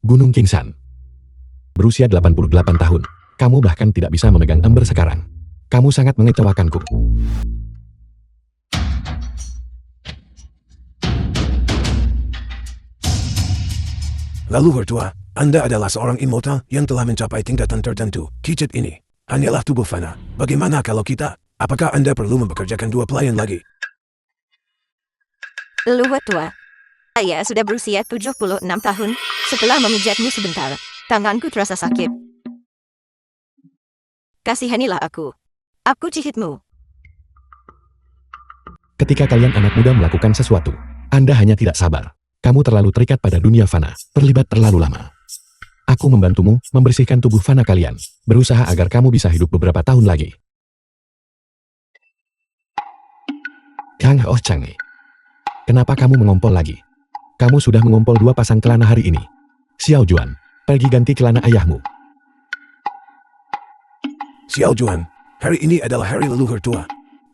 Gunung Kingsan. Berusia 88 tahun, kamu bahkan tidak bisa memegang ember sekarang. Kamu sangat mengecewakanku. Leluhur tua, Anda adalah seorang immortal yang telah mencapai tingkatan tertentu. Kicit ini hanyalah tubuh fana. Bagaimana kalau kita? Apakah Anda perlu mempekerjakan 2 pelayan lagi? Leluhur tua, saya sudah berusia 76 tahun. Setelah memijatmu sebentar, tanganku terasa sakit. Kasihanilah aku. Aku cihitmu. Ketika kalian anak muda melakukan sesuatu, Anda hanya tidak sabar. Kamu terlalu terikat pada dunia fana, terlibat terlalu lama. Aku membantumu membersihkan tubuh fana kalian, berusaha agar kamu bisa hidup beberapa tahun lagi. Kang Oh Changi, kenapa kamu mengompol lagi? Kamu sudah mengompol 2 pasang celana hari ini. Xiao Juan, pergi ganti celana ayahmu. Xiao Juan, hari ini adalah hari leluhur tua.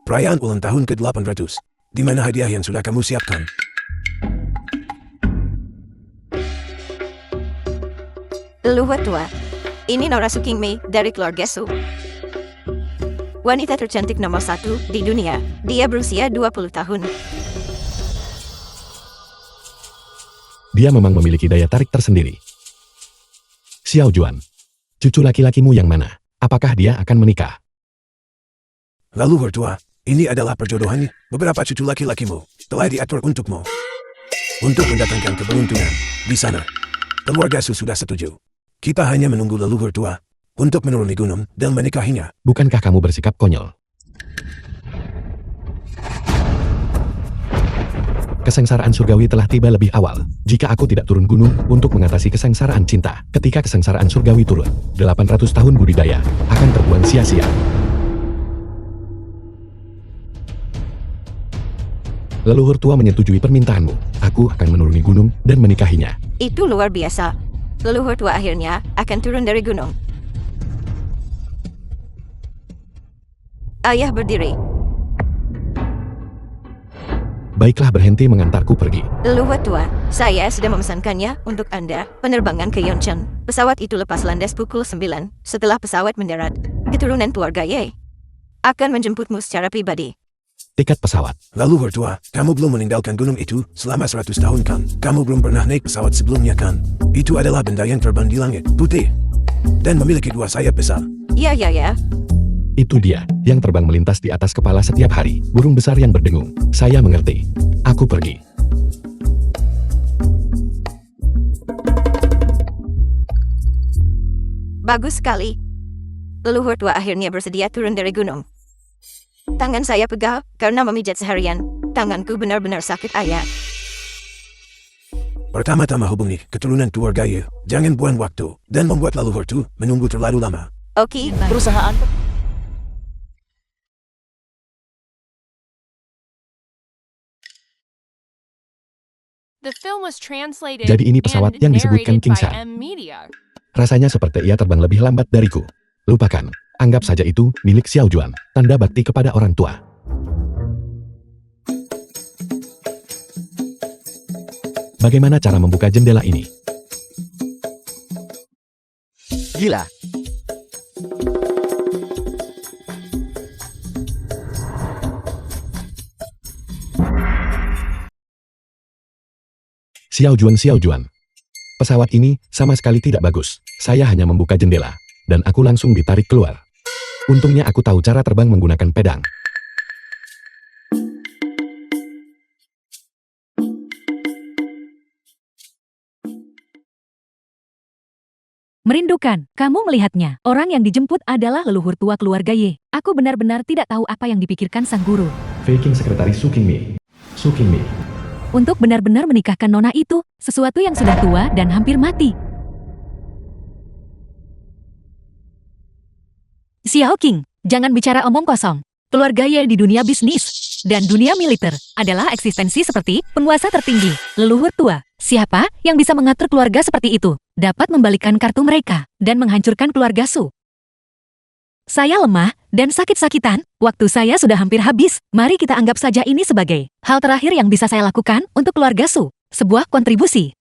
Perayaan ulang tahun ke-800. Di mana hadiah yang sudah kamu siapkan? Leluhur tua, ini Nora Sukingme dari keluarga Su. Wanita tercantik nomor 1 di dunia. Dia berusia 20 tahun. Dia memang memiliki daya tarik tersendiri. Xiao Juan, cucu laki-lakimu yang mana? Apakah dia akan menikah? Leluhur tua, ini adalah perjodohannya. Beberapa cucu laki-lakimu telah diatur untukmu. Untuk mendatangkan keberuntungan di sana. Keluarga Su sudah setuju. Kita hanya menunggu leluhur tua untuk menuruni gunung dan menikahinya. Bukankah kamu bersikap konyol? Kesengsaraan surgawi telah tiba lebih awal. Jika aku tidak turun gunung untuk mengatasi kesengsaraan cinta, ketika kesengsaraan surgawi turun, 800 tahun budidaya akan terbuang sia-sia. Leluhur tua menyetujui permintaanmu. Aku akan menuruni gunung dan menikahinya. Itu luar biasa. Leluhur tua akhirnya akan turun dari gunung. Ayah berdiri. Baiklah, berhenti mengantarku pergi. Leluhur tua, saya sudah memesankannya untuk Anda. Penerbangan ke Yeoncheon. Pesawat itu lepas landas pukul 9. Setelah pesawat mendarat, keturunan keluarga Ye akan menjemputmu secara pribadi. Tiket pesawat. Leluhur tua, kamu belum meninggalkan gunung itu selama 100 tahun kan? Kamu belum pernah naik pesawat sebelumnya kan? Itu adalah benda yang terbang di langit, putih, dan memiliki 2 sayap besar. Ya. Itu dia, yang terbang melintas di atas kepala setiap hari. Burung besar yang berdengung. Saya mengerti. Aku pergi. Bagus sekali. Leluhur tua akhirnya bersedia turun dari gunung. Tangan saya pegal karena memijat seharian. Tanganku benar-benar sakit, ayah. Pertama-tama hubungi keturunan keluarga Ye. Jangan buang waktu dan membuat leluhur tua menunggu terlalu lama. Oke, Perusahaan The film was translated Jadi ini pesawat and yang disebutkan narrated King by Shan. M Media. Rasanya seperti ia terbang lebih lambat dariku. Lupakan. Anggap saja itu milik Xiao Juan. Tanda bakti kepada orang tua. Bagaimana cara membuka jendela ini? gila. Xiao Juan. Pesawat ini sama sekali tidak bagus. Saya hanya membuka jendela, dan aku langsung ditarik keluar. Untungnya aku tahu cara terbang menggunakan pedang. Merindukan, kamu melihatnya. Orang yang dijemput adalah leluhur tua keluarga Ye. Aku benar-benar tidak tahu apa yang dipikirkan sang guru. Faking Sekretaris Su Qingmei. Untuk benar-benar menikahkan nona itu, sesuatu yang sudah tua dan hampir mati. Xiao Qing, jangan bicara omong kosong. Keluarga Ye di dunia bisnis dan dunia militer adalah eksistensi seperti penguasa tertinggi, leluhur tua. Siapa yang bisa mengatur keluarga seperti itu? Dapat membalikkan kartu mereka dan menghancurkan keluarga Su. Saya lemah dan sakit-sakitan. Waktu saya sudah hampir habis. Mari kita anggap saja ini sebagai hal terakhir yang bisa saya lakukan untuk keluarga Su. Sebuah kontribusi.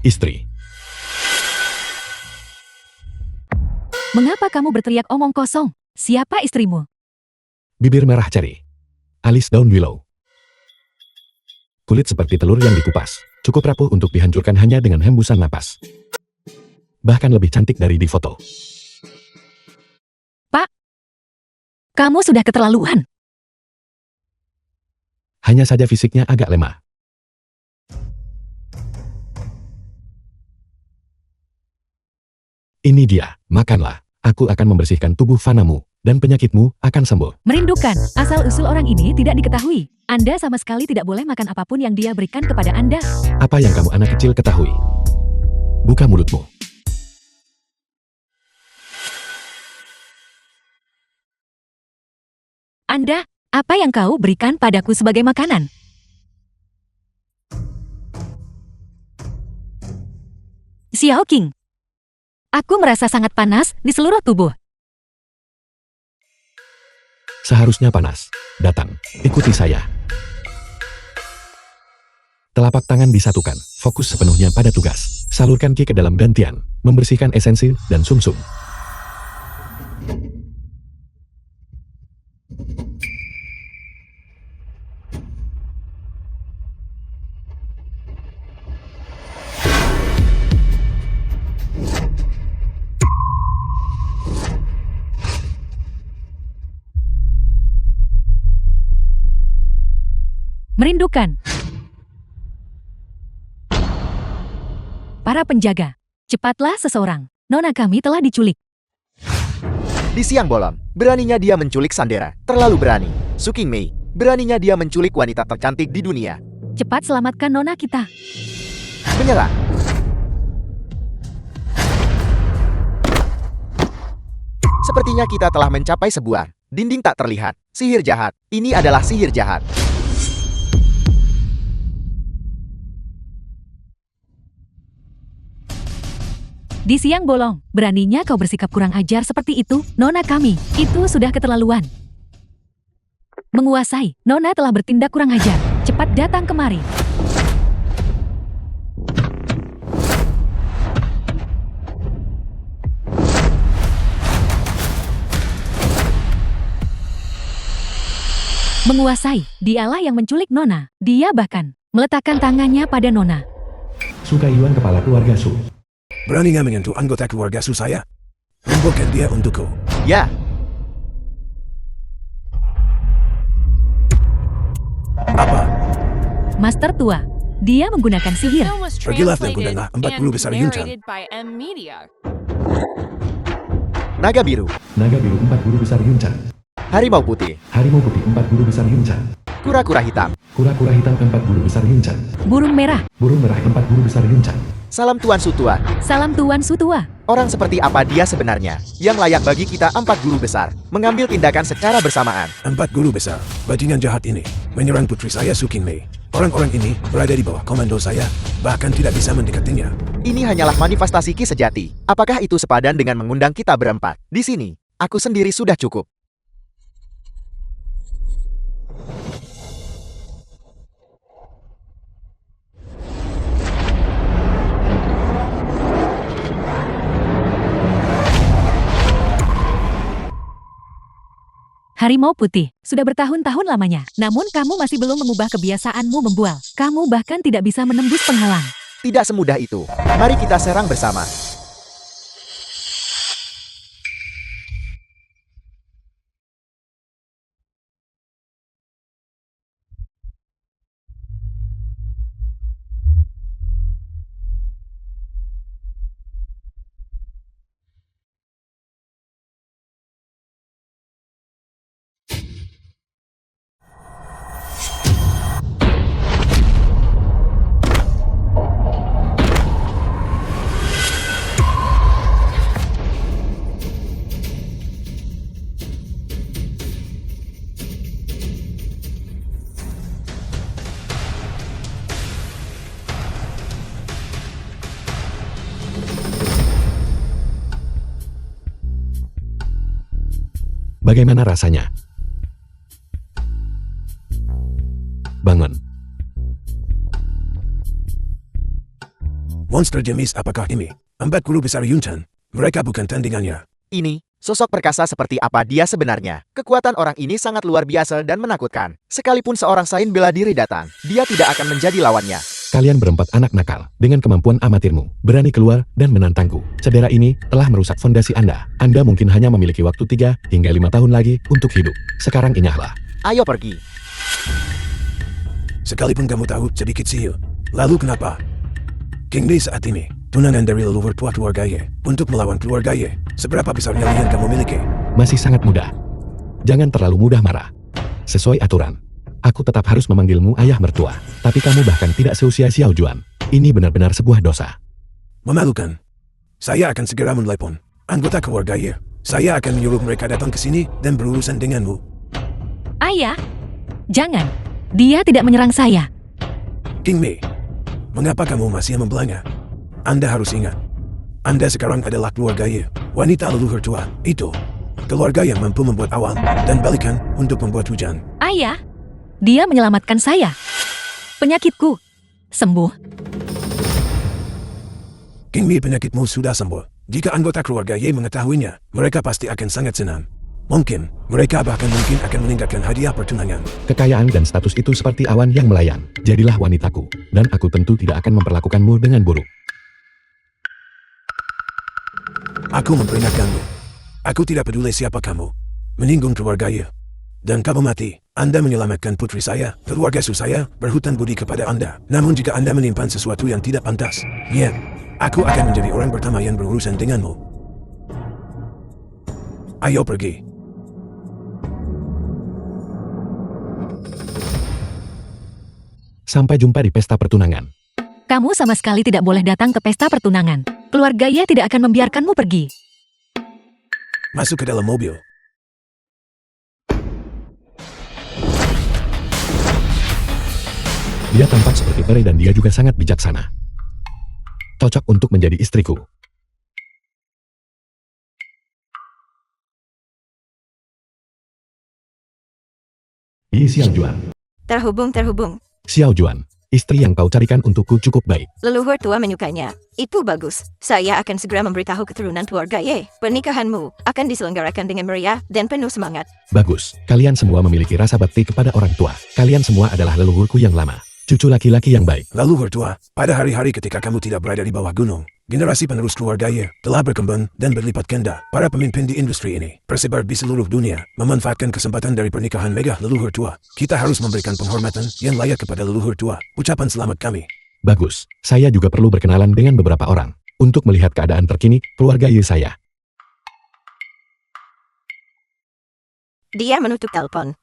istri. Mengapa kamu berteriak omong kosong? Siapa istrimu? Bibir merah ceri. Alis daun willow. Kulit seperti telur yang dikupas. Cukup rapuh untuk dihancurkan hanya dengan hembusan napas. Bahkan lebih cantik dari di foto. Kamu sudah keterlaluan. Hanya saja fisiknya agak lemah. Ini dia, makanlah. Aku akan membersihkan tubuh fanamu, dan penyakitmu akan sembuh. Merindukan, asal-usul orang ini tidak diketahui. Anda sama sekali tidak boleh makan apapun yang dia berikan kepada Anda. Apa yang kamu anak kecil ketahui? Buka mulutmu. Anda, apa yang kau berikan padaku sebagai makanan? Xiao Qing. Aku merasa sangat panas di seluruh tubuh. Seharusnya panas. Datang, ikuti saya. Telapak tangan disatukan, fokus sepenuhnya pada tugas. Salurkan Qi ke dalam dantian, membersihkan esensi dan sumsum. Merindukan. Para penjaga, cepatlah seseorang. Nona kami telah diculik. Di siang bolong, beraninya dia menculik Sandera. Terlalu berani. Su Qingmei, beraninya dia menculik wanita tercantik di dunia. Cepat selamatkan nona kita. Menyerah. Sepertinya kita telah mencapai sebuah dinding tak terlihat. Sihir jahat. Ini adalah sihir jahat. Di siang bolong, beraninya kau bersikap kurang ajar seperti itu, nona kami. Itu sudah keterlaluan. Menguasai, nona telah bertindak kurang ajar. Cepat datang kemari. Menguasai, dialah yang menculik nona. Dia bahkan meletakkan tangannya pada nona. Su Kaiyuan kepala keluarga Su. Beraninya menyentuh anggota keluarga Su saya? Lumpuhkan dia untukku. Ya, Apa? Master tua, dia menggunakan The sihir. film was Pergilah dan translated gunalah 40 and besar Yunchan. narrated by M Media. naga biru, Naga biru 4 guru besar Yunchan. harimau putih, Harimau putih 4 guru besar Yunchan. kura-kura hitam. Kura-kura hitam 4 guru besar Yunchan. Burung merah, Burung merah 4 guru besar Yunchan. Salam Tuan Su Tua. salam Tuan Su tua. Orang seperti apa dia sebenarnya? Yang layak bagi kita 4 guru besar. Mengambil tindakan secara bersamaan. 4 guru besar, bajingan jahat ini, menyerang putri saya Su Qingmei. Orang-orang ini berada di bawah komando saya, bahkan tidak bisa mendekatinya. Ini hanyalah manifestasi Ki sejati. Apakah itu sepadan dengan mengundang kita berempat? Di sini, aku sendiri sudah cukup. Harimau putih, sudah bertahun-tahun lamanya. Namun kamu masih belum mengubah kebiasaanmu membual. Kamu bahkan tidak bisa menembus penghalang. Tidak semudah itu. Mari kita serang bersama. Bagaimana rasanya? Bangun. Monster jenis apakah ini? Empat guru besar Yunchan. Mereka bukan tandingannya. Ini, sosok perkasa seperti apa dia sebenarnya. Kekuatan orang ini sangat luar biasa dan menakutkan. Sekalipun seorang sain bela diri datang, dia tidak akan menjadi lawannya. Kalian berempat anak nakal, dengan kemampuan amatirmu, berani keluar dan menantangku. Cedera ini telah merusak fondasi Anda. Anda mungkin hanya memiliki waktu 3 hingga 5 tahun lagi untuk hidup. Sekarang ingatlah. Ayo pergi. Sekalipun kamu tahu sedikit sihir. Lalu kenapa? King Mei saat ini, tunangan dari leluhur tua keluarga Ye. Untuk melawan keluarga Ye, seberapa besar nyali yang kamu miliki? Masih sangat mudah. Jangan terlalu mudah marah. Sesuai aturan, aku tetap harus memanggilmu ayah mertua. Tapi kamu bahkan tidak seusia Xiao Juan. Ini benar-benar sebuah dosa. Memalukan. Saya akan segera menelepon anggota keluarga Ye. Saya akan menyuruh mereka datang ke sini dan berurusan denganmu. Ayah, jangan. Dia tidak menyerang saya. King Mei, mengapa kamu masih membelanya? Anda harus ingat, Anda sekarang adalah keluarga Ye, wanita leluhur tua. Itu keluarga yang mampu membuat awan dan balikan untuk membuat hujan. Ayah, dia menyelamatkan saya. Penyakitku sembuh. King Mei, penyakitmu sudah sembuh. Jika anggota keluarga Ye mengetahuinya, mereka pasti akan sangat senang. Mungkin, mereka bahkan mungkin akan meningkatkan hadiah pertunangan. Kekayaan dan status itu seperti awan yang melayang. Jadilah wanitaku, dan aku tentu tidak akan memperlakukanmu dengan buruk. Aku memperingatkanmu. Aku tidak peduli siapa kamu. Menyinggung keluarga Ye. Dan kamu mati. Anda menyelamatkan putri saya, keluarga saya, berhutang budi kepada Anda. Namun jika Anda menyimpan sesuatu yang tidak pantas, ya, aku akan menjadi orang pertama yang berurusan denganmu. Ayo pergi. Sampai jumpa di pesta pertunangan. Kamu sama sekali tidak boleh datang ke pesta pertunangan. Keluarga Ye tidak akan membiarkanmu pergi. Masuk ke dalam mobil. Dia tampak seperti peri dan dia juga sangat bijaksana. Cocok untuk menjadi istriku. Yi Xiao Juan. Terhubung. Xiao Juan, istri yang kau carikan untukku cukup baik. Leluhur tua menyukainya. Itu bagus. Saya akan segera memberitahu keturunan keluarga Ye. Pernikahanmu akan diselenggarakan dengan meriah dan penuh semangat. Bagus, kalian semua memiliki rasa bakti kepada orang tua. Kalian semua adalah leluhurku yang lama. Cucu laki-laki yang baik. Leluhur tua, pada hari-hari ketika kamu tidak berada di bawah gunung, generasi penerus keluarga Ye telah berkembang dan berlipat ganda. Para pemimpin di industri ini tersebar di seluruh dunia, memanfaatkan kesempatan dari pernikahan mega leluhur tua. Kita harus memberikan penghormatan yang layak kepada leluhur tua. Ucapan selamat kami. Bagus, saya juga perlu berkenalan dengan beberapa orang. Untuk melihat keadaan terkini, keluarga Ye saya. Dia menutup telepon.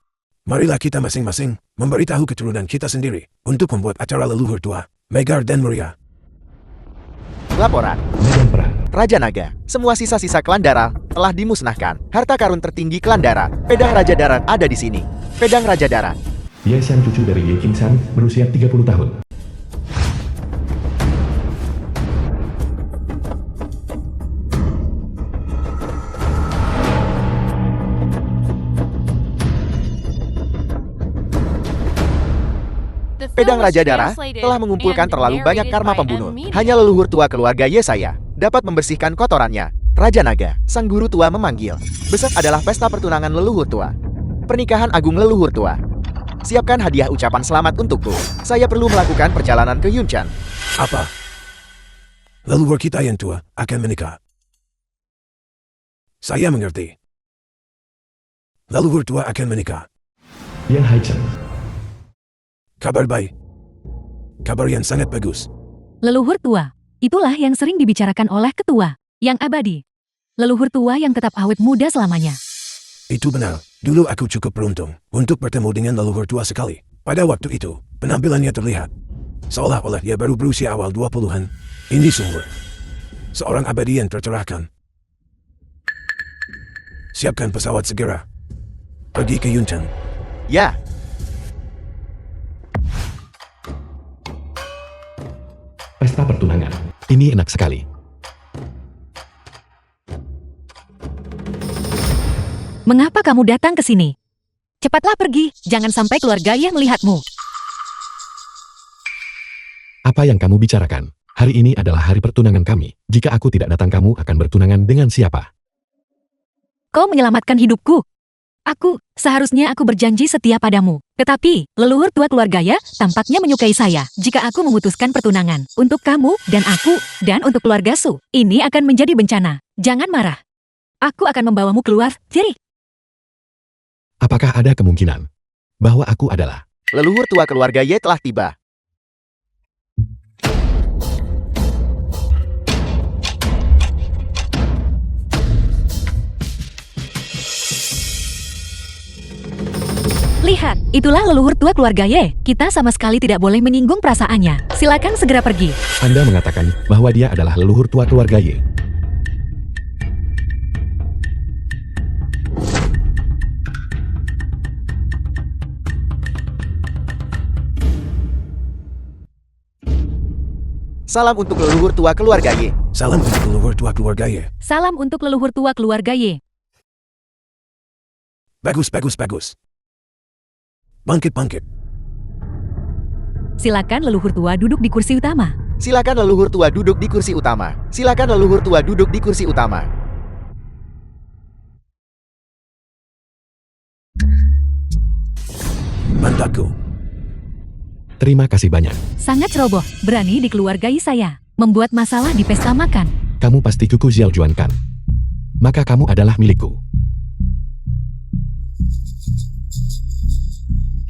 Marilah kita masing-masing memberitahu keturunan kita sendiri untuk membuat acara leluhur tua, megar dan meriah. Laporan. Medan perang. Raja Naga, semua sisa-sisa klan Dara telah dimusnahkan. Harta karun tertinggi klan Dara, pedang Raja Darat ada di sini. Pedang Raja Darat. Ye Shan, cucu dari Ye King San, berusia 30 tahun. The Pedang film was Raja Dara translated telah mengumpulkan and terlalu banyak narrated karma by pembunuh. Enmedia. Hanya leluhur tua keluarga Yesaya dapat membersihkan kotorannya. Raja Naga, sang guru tua memanggil. Besok adalah pesta pertunangan leluhur tua. Pernikahan agung leluhur tua. Siapkan hadiah ucapan selamat untukku. Saya perlu melakukan perjalanan ke Yunchan. Apa? Leluhur kita yang tua akan menikah. Saya mengerti. Leluhur tua akan menikah. Yan Haichen. Kabar baik. Kabar yang sangat bagus. Leluhur tua, itulah yang sering dibicarakan oleh ketua, yang abadi. Leluhur tua yang tetap awet muda selamanya. Itu benar. Dulu aku cukup beruntung untuk bertemu dengan leluhur tua sekali. Pada waktu itu, penampilannya terlihat seolah-olah dia baru berusia awal 20-an. Ini sungguh seorang abadi yang tercerahkan. Siapkan pesawat segera. Pergi ke Yunchan. Ya, Pesta pertunangan. Ini enak sekali. Mengapa kamu datang ke sini? Cepatlah pergi, jangan sampai keluarga Ye melihatmu. Apa yang kamu bicarakan? Hari ini adalah hari pertunangan kami. Jika aku tidak datang, kamu akan bertunangan dengan siapa? Kau menyelamatkan hidupku. Seharusnya aku berjanji setia padamu. Tetapi, leluhur tua keluarga Ye tampaknya menyukai saya. Jika aku memutuskan pertunangan untuk kamu dan aku, dan untuk keluarga Su, ini akan menjadi bencana. Jangan marah. Aku akan membawamu keluar, Thierry. Apakah ada kemungkinan bahwa aku adalah Leluhur tua keluarga Ye telah tiba. Lihat, itulah leluhur tua keluarga Ye. Kita sama sekali tidak boleh menyinggung perasaannya. Silakan segera pergi. Anda mengatakan bahwa dia adalah leluhur tua keluarga Ye? Salam untuk leluhur tua keluarga Ye. Salam untuk leluhur tua keluarga Ye. Salam untuk leluhur tua keluarga Ye. Bagus, bagus, bagus. Bangkit, bangkit. Silakan leluhur tua duduk di kursi utama. Silakan leluhur tua duduk di kursi utama. Silakan leluhur tua duduk di kursi utama. Bantaku. Terima kasih banyak. Sangat ceroboh, berani dikeluargai saya. Membuat masalah di pesta makan. Kamu pasti Kuku Xiao Juan kan? Maka kamu adalah milikku.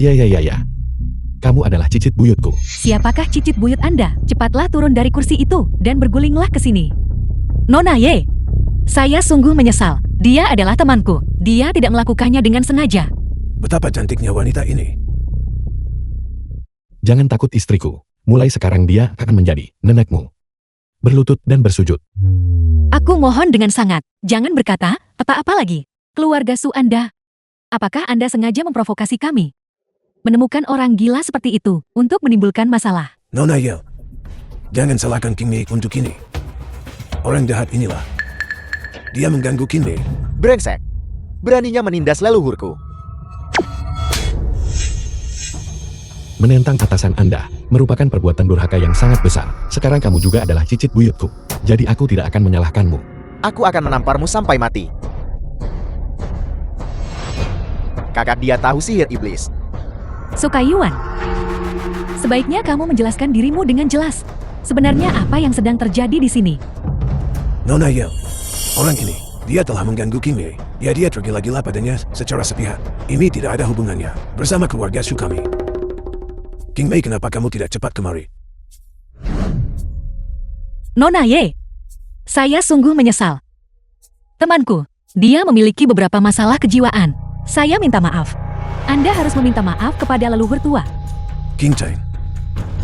Ya. Kamu adalah cicit buyutku. Siapakah cicit buyut Anda? Cepatlah turun dari kursi itu dan bergulinglah ke sini. Nona Ye, saya sungguh menyesal. Dia adalah temanku. Dia tidak melakukannya dengan sengaja. Betapa cantiknya wanita ini. Jangan takut istriku. Mulai sekarang dia akan menjadi nenekmu. Berlutut dan bersujud. Aku mohon dengan sangat. Jangan berkata apa-apa lagi. Keluarga Su Anda. Apakah Anda sengaja memprovokasi kami? Menemukan orang gila seperti itu untuk menimbulkan masalah. Nona Ye, jangan salahkan King Mei untuk ini. Orang jahat inilah. Dia mengganggu King Mei. Brengsek. Beraninya menindas leluhurku. Menentang atasan Anda merupakan perbuatan durhaka yang sangat besar. Sekarang kamu juga adalah cicit buyutku. Jadi aku tidak akan menyalahkanmu. Aku akan menamparmu sampai mati. Kakak dia tahu sihir iblis. Sukayuan, sebaiknya kamu menjelaskan dirimu dengan jelas. Sebenarnya apa yang sedang terjadi di sini? Nona Ye, orang ini, dia telah mengganggu King Mei. Ya, dia tergila-gila padanya secara sepihak. Ini tidak ada hubungannya bersama keluarga Su kami. King Mei, kenapa kamu tidak cepat kemari? Nona Ye, saya sungguh menyesal. Temanku, dia memiliki beberapa masalah kejiwaan. Saya minta maaf. Anda harus meminta maaf kepada leluhur tua. King Chen,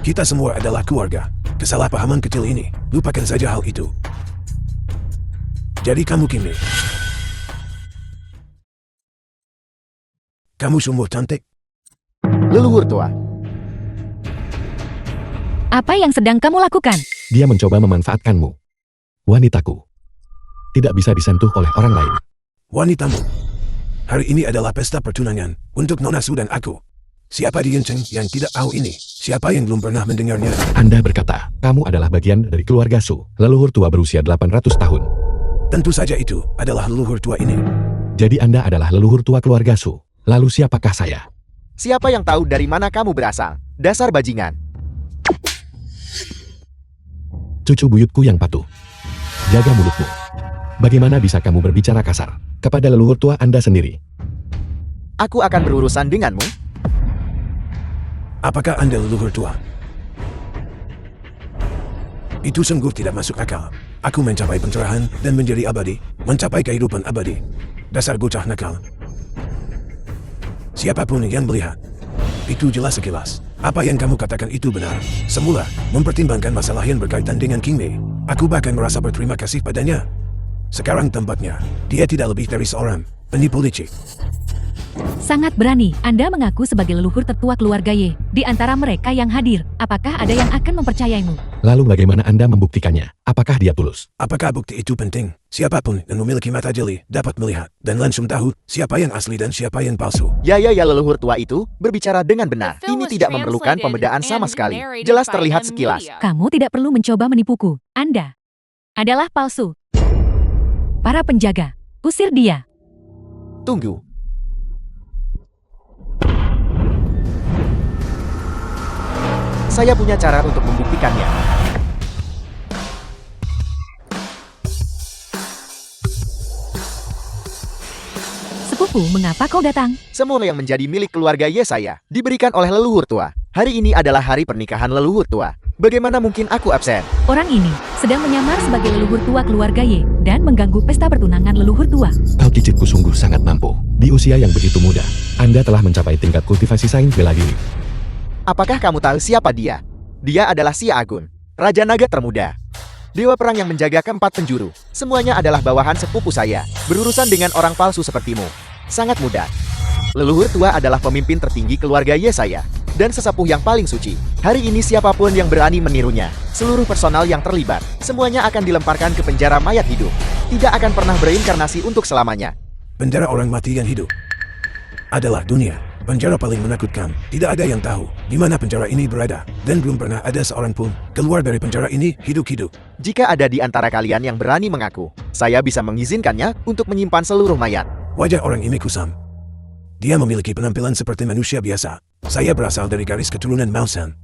kita semua adalah keluarga. Kesalahpahaman kecil ini, lupakan saja hal itu. Jadi kamu King Mei. Kamu sungguh cantik. Leluhur tua. Apa yang sedang kamu lakukan? Dia mencoba memanfaatkanmu. Wanitaku. Tidak bisa disentuh oleh orang lain. Wanitamu. Hari ini adalah pesta pertunangan untuk Nona Su dan aku. Siapa di Chen yang tidak tahu ini? Siapa yang belum pernah mendengarnya? Anda berkata, kamu adalah bagian dari keluarga Su. Leluhur tua berusia 800 tahun. Tentu saja itu adalah leluhur tua ini. Jadi Anda adalah leluhur tua keluarga Su. Lalu siapakah saya? Siapa yang tahu dari mana kamu berasal? Dasar bajingan. Cucu buyutku yang patuh. Jaga mulutmu. Bagaimana bisa kamu berbicara kasar kepada leluhur tua Anda sendiri? Aku akan berurusan denganmu. Apakah Anda leluhur tua? Itu sungguh tidak masuk akal. Aku mencapai pencerahan dan menjadi abadi, mencapai kehidupan abadi. Dasar bocah nakal. Siapapun yang melihat, itu jelas sekilas. Apa yang kamu katakan itu benar. Semula, mempertimbangkan masalah yang berkaitan dengan King Mei, aku bahkan merasa berterima kasih padanya. Sekarang tempatnya, dia tidak lebih dari seorang penipu licik. Sangat berani. Anda mengaku sebagai leluhur tertua keluarga Ye. Di antara mereka yang hadir, apakah ada yang akan mempercayaimu? Lalu bagaimana Anda membuktikannya? Apakah dia tulus? Apakah bukti itu penting? Siapapun yang memiliki mata jeli dapat melihat dan langsung tahu siapa yang asli dan siapa yang palsu. Ya leluhur tua itu berbicara dengan benar. The film Ini was tidak memerlukan translated pembedaan sama and sekali. narrated Jelas by terlihat M. sekilas. Media. Kamu tidak perlu mencoba menipuku. Anda adalah palsu. Para penjaga, usir dia. Tunggu. Saya punya cara untuk membuktikannya. Sepupu, mengapa kau datang? Semua yang menjadi milik keluarga Yesaya diberikan oleh leluhur tua. Hari ini adalah hari pernikahan leluhur tua. Bagaimana mungkin aku absen? Orang ini sedang menyamar sebagai leluhur tua keluarga Y dan mengganggu pesta pertunangan leluhur tua. Kau cicitku sungguh sangat mampu. Di usia yang begitu muda, Anda telah mencapai tingkat kultivasi sains bela diri. Apakah kamu tahu siapa dia? Dia adalah Sia Agun, Raja Naga termuda. Dewa perang yang menjaga keempat penjuru. Semuanya adalah bawahan sepupu saya. Berurusan dengan orang palsu sepertimu sangat mudah. Leluhur tua adalah pemimpin tertinggi keluarga Yesaya dan sesepuh yang paling suci. Hari ini siapapun yang berani menirunya, seluruh personal yang terlibat, semuanya akan dilemparkan ke penjara mayat hidup. Tidak akan pernah bereinkarnasi untuk selamanya. Penjara orang mati yang hidup adalah dunia. Penjara paling menakutkan. Tidak ada yang tahu di mana penjara ini berada. Dan belum pernah ada seorang pun keluar dari penjara ini hidup-hidup. Jika ada di antara kalian yang berani mengaku, saya bisa mengizinkannya untuk menyimpan seluruh mayat. Wajah orang ini kusam. Dia memiliki penampilan seperti manusia biasa. Saya berasal dari garis keturunan Mausan.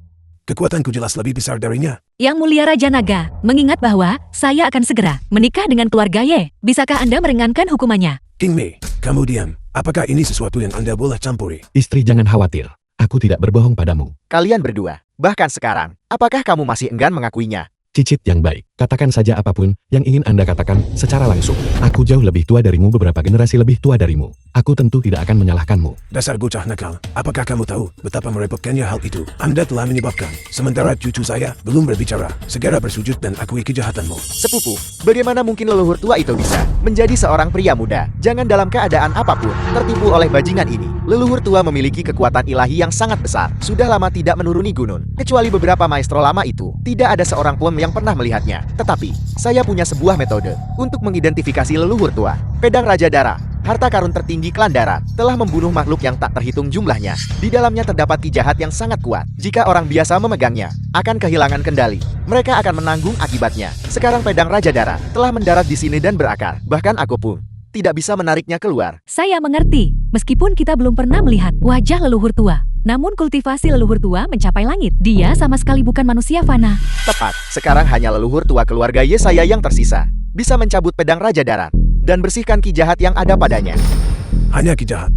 Kekuatanku jelas lebih besar darinya. Yang mulia Raja Naga, mengingat bahwa saya akan segera menikah dengan keluarga Y. Bisakah Anda meringankan hukumannya? King Mei, kamu diam. Apakah ini sesuatu yang Anda boleh campuri? Istri, jangan khawatir. Aku tidak berbohong padamu. Kalian berdua, bahkan sekarang, apakah kamu masih enggan mengakuinya? Cicit yang baik, katakan saja apapun yang ingin Anda katakan secara langsung. Aku jauh lebih tua darimu, beberapa generasi lebih tua darimu. Aku tentu tidak akan menyalahkanmu. Dasar bocah nakal. Apakah kamu tahu betapa merepotkannya hal itu? Anda telah menyebabkan, sementara cucu saya belum berbicara. Segera bersujud dan akui kejahatanmu. Sepupu, bagaimana mungkin leluhur tua itu bisa menjadi seorang pria muda? Jangan dalam keadaan apapun tertipu oleh bajingan ini. Leluhur tua memiliki kekuatan ilahi yang sangat besar. Sudah lama tidak menuruni gunung. Kecuali beberapa maestro lama itu, tidak ada seorang pun yang pernah melihatnya. Tetapi, saya punya sebuah metode untuk mengidentifikasi leluhur tua. Pedang Raja Dara, harta karun tertinggi klan darat, telah membunuh makhluk yang tak terhitung jumlahnya. Di dalamnya terdapat ki jahat yang sangat kuat. Jika orang biasa memegangnya, akan kehilangan kendali. Mereka akan menanggung akibatnya. Sekarang pedang Raja Dara telah mendarat di sini dan berakar. Bahkan aku pun tidak bisa menariknya keluar. Saya mengerti, meskipun kita belum pernah melihat wajah leluhur tua. Namun kultivasi leluhur tua mencapai langit. Dia sama sekali bukan manusia fana. Tepat, sekarang hanya leluhur tua keluarga Yesaya yang tersisa. Bisa mencabut pedang Raja Darat dan bersihkan ki jahat yang ada padanya. Hanya ki jahat.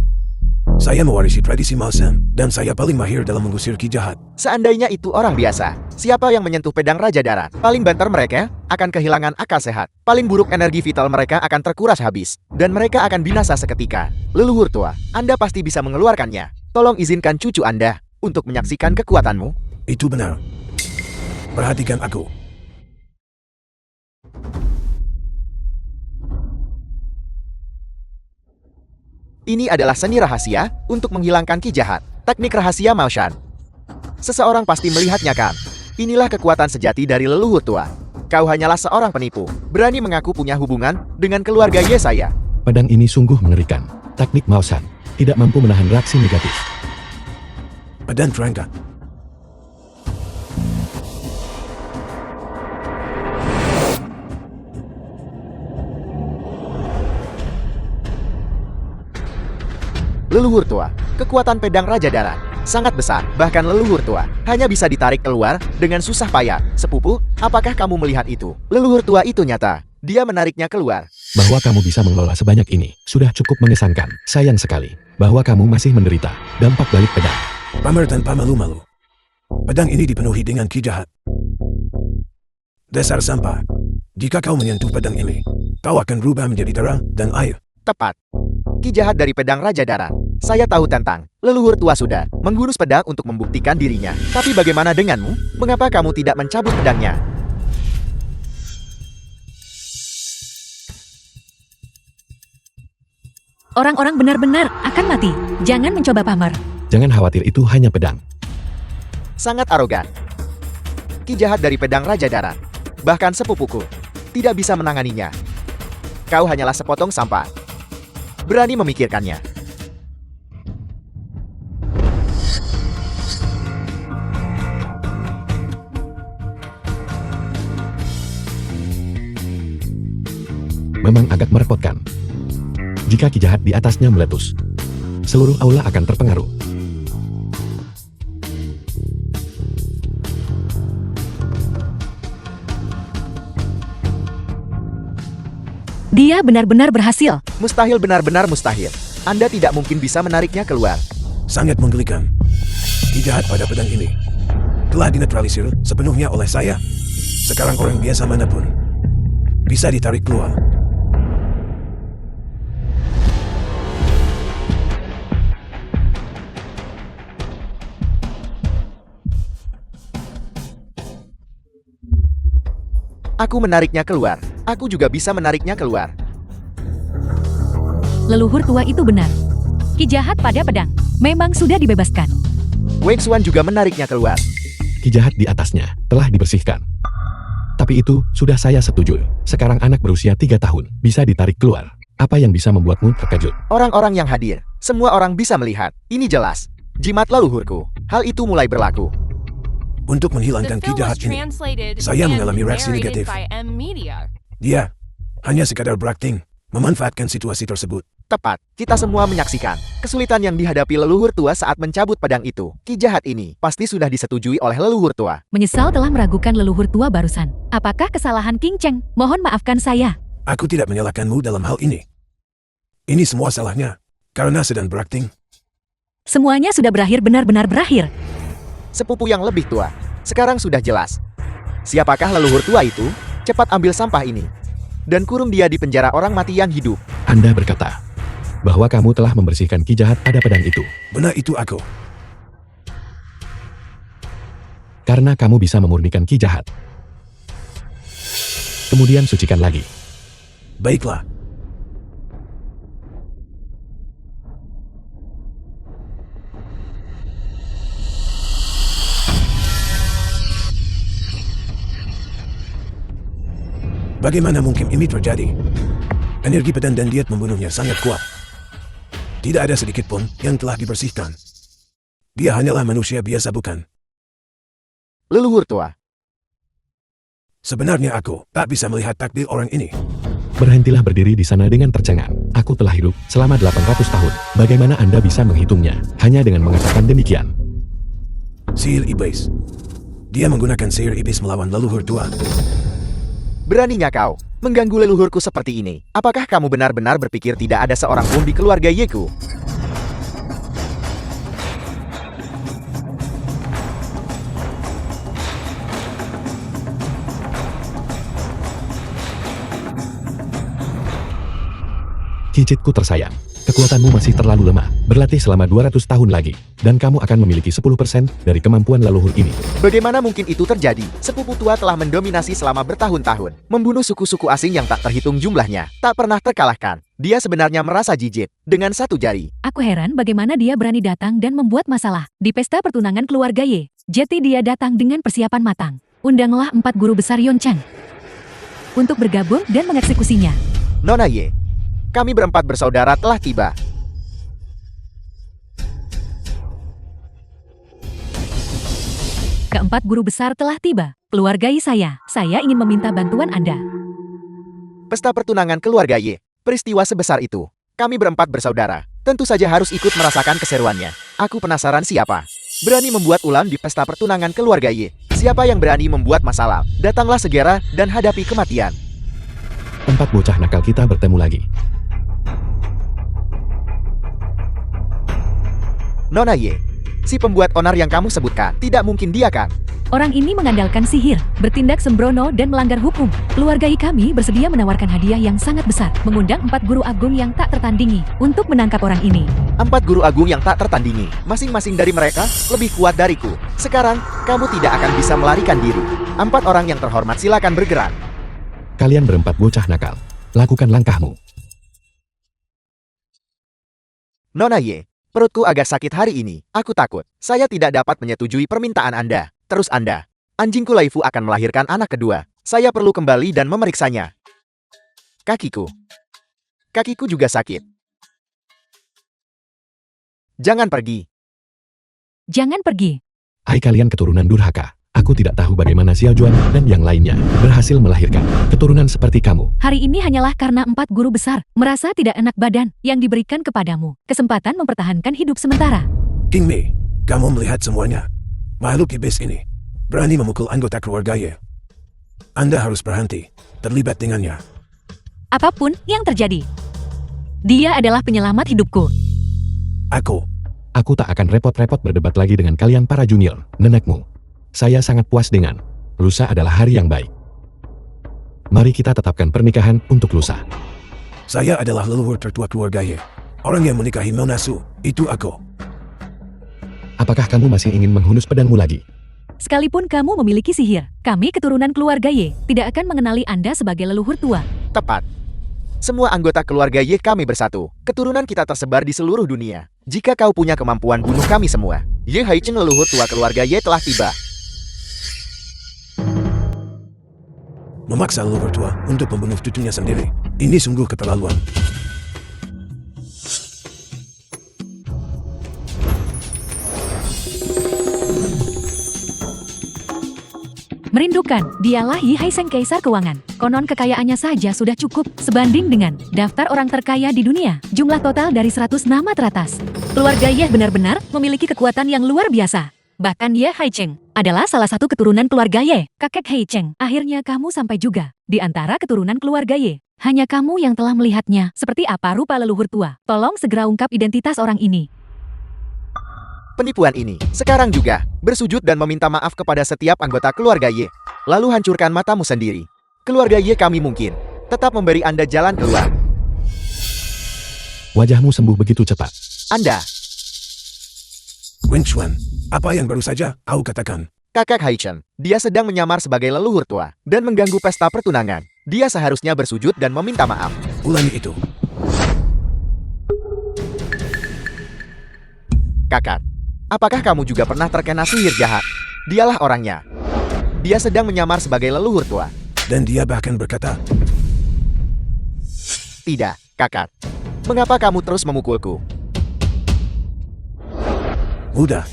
Saya mewarisi tradisi Mausan dan saya paling mahir dalam mengusir ki jahat. Seandainya itu orang biasa, siapa yang menyentuh pedang Raja Darat? Paling banter mereka akan kehilangan akal sehat. Paling buruk energi vital mereka akan terkuras habis. Dan mereka akan binasa seketika. Leluhur tua, Anda pasti bisa mengeluarkannya. Tolong izinkan cucu Anda untuk menyaksikan kekuatanmu. Itu benar. Perhatikan aku. Ini adalah seni rahasia untuk menghilangkan ki jahat. Teknik rahasia Maushan. Seseorang pasti melihatnya kan? Inilah kekuatan sejati dari leluhur tua. Kau hanyalah seorang penipu, berani mengaku punya hubungan dengan keluarga Yesaya. Pedang ini sungguh mengerikan. Teknik Mausan tidak mampu menahan reaksi negatif. Pedang terangkat. Leluhur tua, kekuatan pedang Raja Darat sangat besar. Bahkan leluhur tua hanya bisa ditarik keluar dengan susah payah. Sepupu, apakah kamu melihat itu? Leluhur tua itu nyata. Dia menariknya keluar. Bahwa kamu bisa mengelola sebanyak ini sudah cukup mengesankan. Sayang sekali bahwa kamu masih menderita dampak balik pedang. Pamer tanpa malu-malu. Pedang ini dipenuhi dengan ki jahat. Dasar sampah. Jika kau menyentuh pedang ini, kau akan berubah menjadi darah dan air. Tepat. Ki jahat dari pedang Raja Darat. Saya tahu tentang leluhur tua sudah menggurus pedang untuk membuktikan dirinya. Tapi bagaimana denganmu? Mengapa kamu tidak mencabut pedangnya? Orang-orang benar-benar akan mati. Jangan mencoba pamer. Jangan khawatir, itu hanya pedang. Sangat arogan. Ki jahat dari pedang Raja Darat. Bahkan sepupuku tidak bisa menanganinya. Kau hanyalah sepotong sampah. Berani memikirkannya. Memang agak merepotkan. Jika Ki jahat di atasnya meletus, seluruh aula akan terpengaruh. Dia benar-benar berhasil. Mustahil, benar-benar mustahil. Anda tidak mungkin bisa menariknya keluar. Sangat menggelikan. Ki jahat pada pedang ini telah dinetralisir sepenuhnya oleh saya. Sekarang orang biasa manapun bisa ditarik keluar. Aku menariknya keluar. Aku juga bisa menariknya keluar. Leluhur tua itu benar. Ki jahat pada pedang memang sudah dibebaskan. Wei Xuan juga menariknya keluar. Ki jahat di atasnya telah dibersihkan. Tapi itu sudah saya setuju. Sekarang anak berusia 3 tahun bisa ditarik keluar. Apa yang bisa membuatmu terkejut? Orang-orang yang hadir, semua orang bisa melihat. Ini jelas. Jimat leluhurku. Hal itu mulai berlaku. Untuk The menghilangkan Ki film was jahat ini, translated saya and mengalami reaksi narrated negatif. by M Media. Dia hanya sekadar berakting, memanfaatkan situasi tersebut. Tepat, kita semua menyaksikan kesulitan yang dihadapi leluhur tua saat mencabut pedang itu. Ki jahat ini pasti sudah disetujui oleh leluhur tua. Menyesal telah meragukan leluhur tua barusan. Apakah kesalahan King Cheng? Mohon maafkan saya. Aku tidak menyalahkanmu dalam hal ini. Ini semua salahnya, karena sedang berakting. Semuanya sudah berakhir, benar-benar berakhir. Sepupu yang lebih tua, sekarang sudah jelas. Siapakah leluhur tua itu? Cepat ambil sampah ini dan kurung dia di penjara orang mati yang hidup. Anda berkata bahwa kamu telah membersihkan Ki jahat pada pedang itu. Benar itu aku. Karena kamu bisa memurnikan Ki jahat. Kemudian sucikan lagi. Baiklah. Bagaimana mungkin ini terjadi? Energi pedang dan diet membunuhnya sangat kuat. Tidak ada sedikit pun yang telah dibersihkan. Dia hanyalah manusia biasa, bukan? Leluhur tua, Sebenarnya aku tak bisa melihat takdir orang ini. Berhentilah berdiri di sana dengan tercengang. Aku telah hidup selama 800 tahun. Bagaimana Anda bisa menghitungnya hanya dengan mengatakan demikian? Sihir iblis. Dia menggunakan sihir iblis melawan leluhur tua. beraninya kau mengganggu leluhurku seperti ini? Apakah kamu benar-benar berpikir tidak ada seorang pun di keluarga Yeku? Kijitku tersayang. Kekuatanmu masih terlalu lemah. Berlatih selama 200 tahun lagi. Dan kamu akan memiliki 10% dari kemampuan leluhur ini. Bagaimana mungkin itu terjadi? Sepupu tua telah mendominasi selama bertahun-tahun. Membunuh suku-suku asing yang tak terhitung jumlahnya. Tak pernah terkalahkan. Dia sebenarnya merasa jijik. Dengan satu jari. Aku heran bagaimana dia berani datang dan membuat masalah di pesta pertunangan keluarga Ye. Jadi dia datang dengan persiapan matang. Undanglah 4 guru besar Yonchang untuk bergabung dan mengeksekusinya. Nona Ye, kami berempat bersaudara telah tiba. Keempat guru besar telah tiba. Keluarga Ye saya ingin meminta bantuan Anda. Pesta pertunangan keluarga Ye. Peristiwa sebesar itu. Kami berempat bersaudara. Tentu saja harus ikut merasakan keseruannya. Aku penasaran siapa berani membuat ulam di pesta pertunangan keluarga Ye. Siapa yang berani membuat masalah? Datanglah segera dan hadapi kematian. 4 bocah nakal kita bertemu lagi. Nona Ye, si pembuat onar yang kamu sebutkan, tidak mungkin dia kan? Orang ini mengandalkan sihir, bertindak sembrono dan melanggar hukum. Keluarga Ye kami bersedia menawarkan hadiah yang sangat besar, mengundang 4 guru agung yang tak tertandingi untuk menangkap orang ini. 4 guru agung yang tak tertandingi. Masing-masing dari mereka lebih kuat dariku. Sekarang, kamu tidak akan bisa melarikan diri. 4 orang yang terhormat silakan bergerak. Kalian berempat bocah nakal. Lakukan langkahmu. Nona Ye, perutku agak sakit hari ini. Aku takut. Saya tidak dapat menyetujui permintaan Anda. Terus Anda Anjingku Laifu akan melahirkan anak kedua. Saya perlu kembali dan memeriksanya. Kakiku. Kakiku juga sakit. Jangan pergi. Jangan pergi. Hai kalian keturunan durhaka. Aku tidak tahu bagaimana Xiao Juan dan yang lainnya berhasil melahirkan keturunan seperti kamu. Hari ini hanyalah karena 4 guru besar merasa tidak enak badan yang diberikan kepadamu. Kesempatan mempertahankan hidup sementara. King Mei, kamu melihat semuanya. Makhluk iblis ini berani memukul anggota keluarganya. Anda harus berhenti terlibat dengannya. Apapun yang terjadi, dia adalah penyelamat hidupku. Aku tak akan repot-repot berdebat lagi dengan kalian para junior, nenekmu. Saya sangat puas dengan lusa adalah hari yang baik. Mari kita tetapkan pernikahan untuk lusa. Saya adalah leluhur tertua keluarganya. Orang yang menikahi Monasu, itu aku. Apakah kamu masih ingin menghunus pedangmu lagi? Sekalipun kamu memiliki sihir, kami keturunan keluarga Y tidak akan mengenali Anda sebagai leluhur tua. Tepat. Semua anggota keluarga Y kami bersatu. Keturunan kita tersebar di seluruh dunia. Jika kau punya kemampuan bunuh kami semua, Ye Haicheng leluhur tua keluarga Y telah tiba. Memaksa leluhur tua untuk membunuh cucunya sendiri. Ini sungguh keterlaluan. Merindukan, dialah Yi Haiseng Kaisar Keuangan. Konon kekayaannya saja sudah cukup sebanding dengan daftar orang terkaya di dunia. Jumlah total dari 100 nama teratas. Keluarga Ye benar-benar memiliki kekuatan yang luar biasa. Bahkan Ye Haicheng adalah salah satu keturunan keluarga Ye. Kakek Haicheng, akhirnya kamu sampai juga di antara keturunan keluarga Ye. Hanya kamu yang telah melihatnya seperti apa rupa leluhur tua. Tolong segera ungkap identitas orang ini. Penipuan ini, sekarang juga, bersujud dan meminta maaf kepada setiap anggota keluarga Y. Lalu hancurkan matamu sendiri. Keluarga Y kami mungkin tetap memberi Anda jalan keluar. Wajahmu sembuh begitu cepat. Anda, Wen Chuan, apa yang baru saja kau katakan? kakak Haicheng, dia sedang menyamar sebagai leluhur tua dan mengganggu pesta pertunangan. Dia seharusnya bersujud dan meminta maaf. Ulangi itu. Kakak, apakah kamu juga pernah terkena sihir jahat? Dialah orangnya. Dia sedang menyamar sebagai leluhur tua. Dan dia bahkan berkata, Tidak, kakak. Mengapa kamu terus memukulku? udah.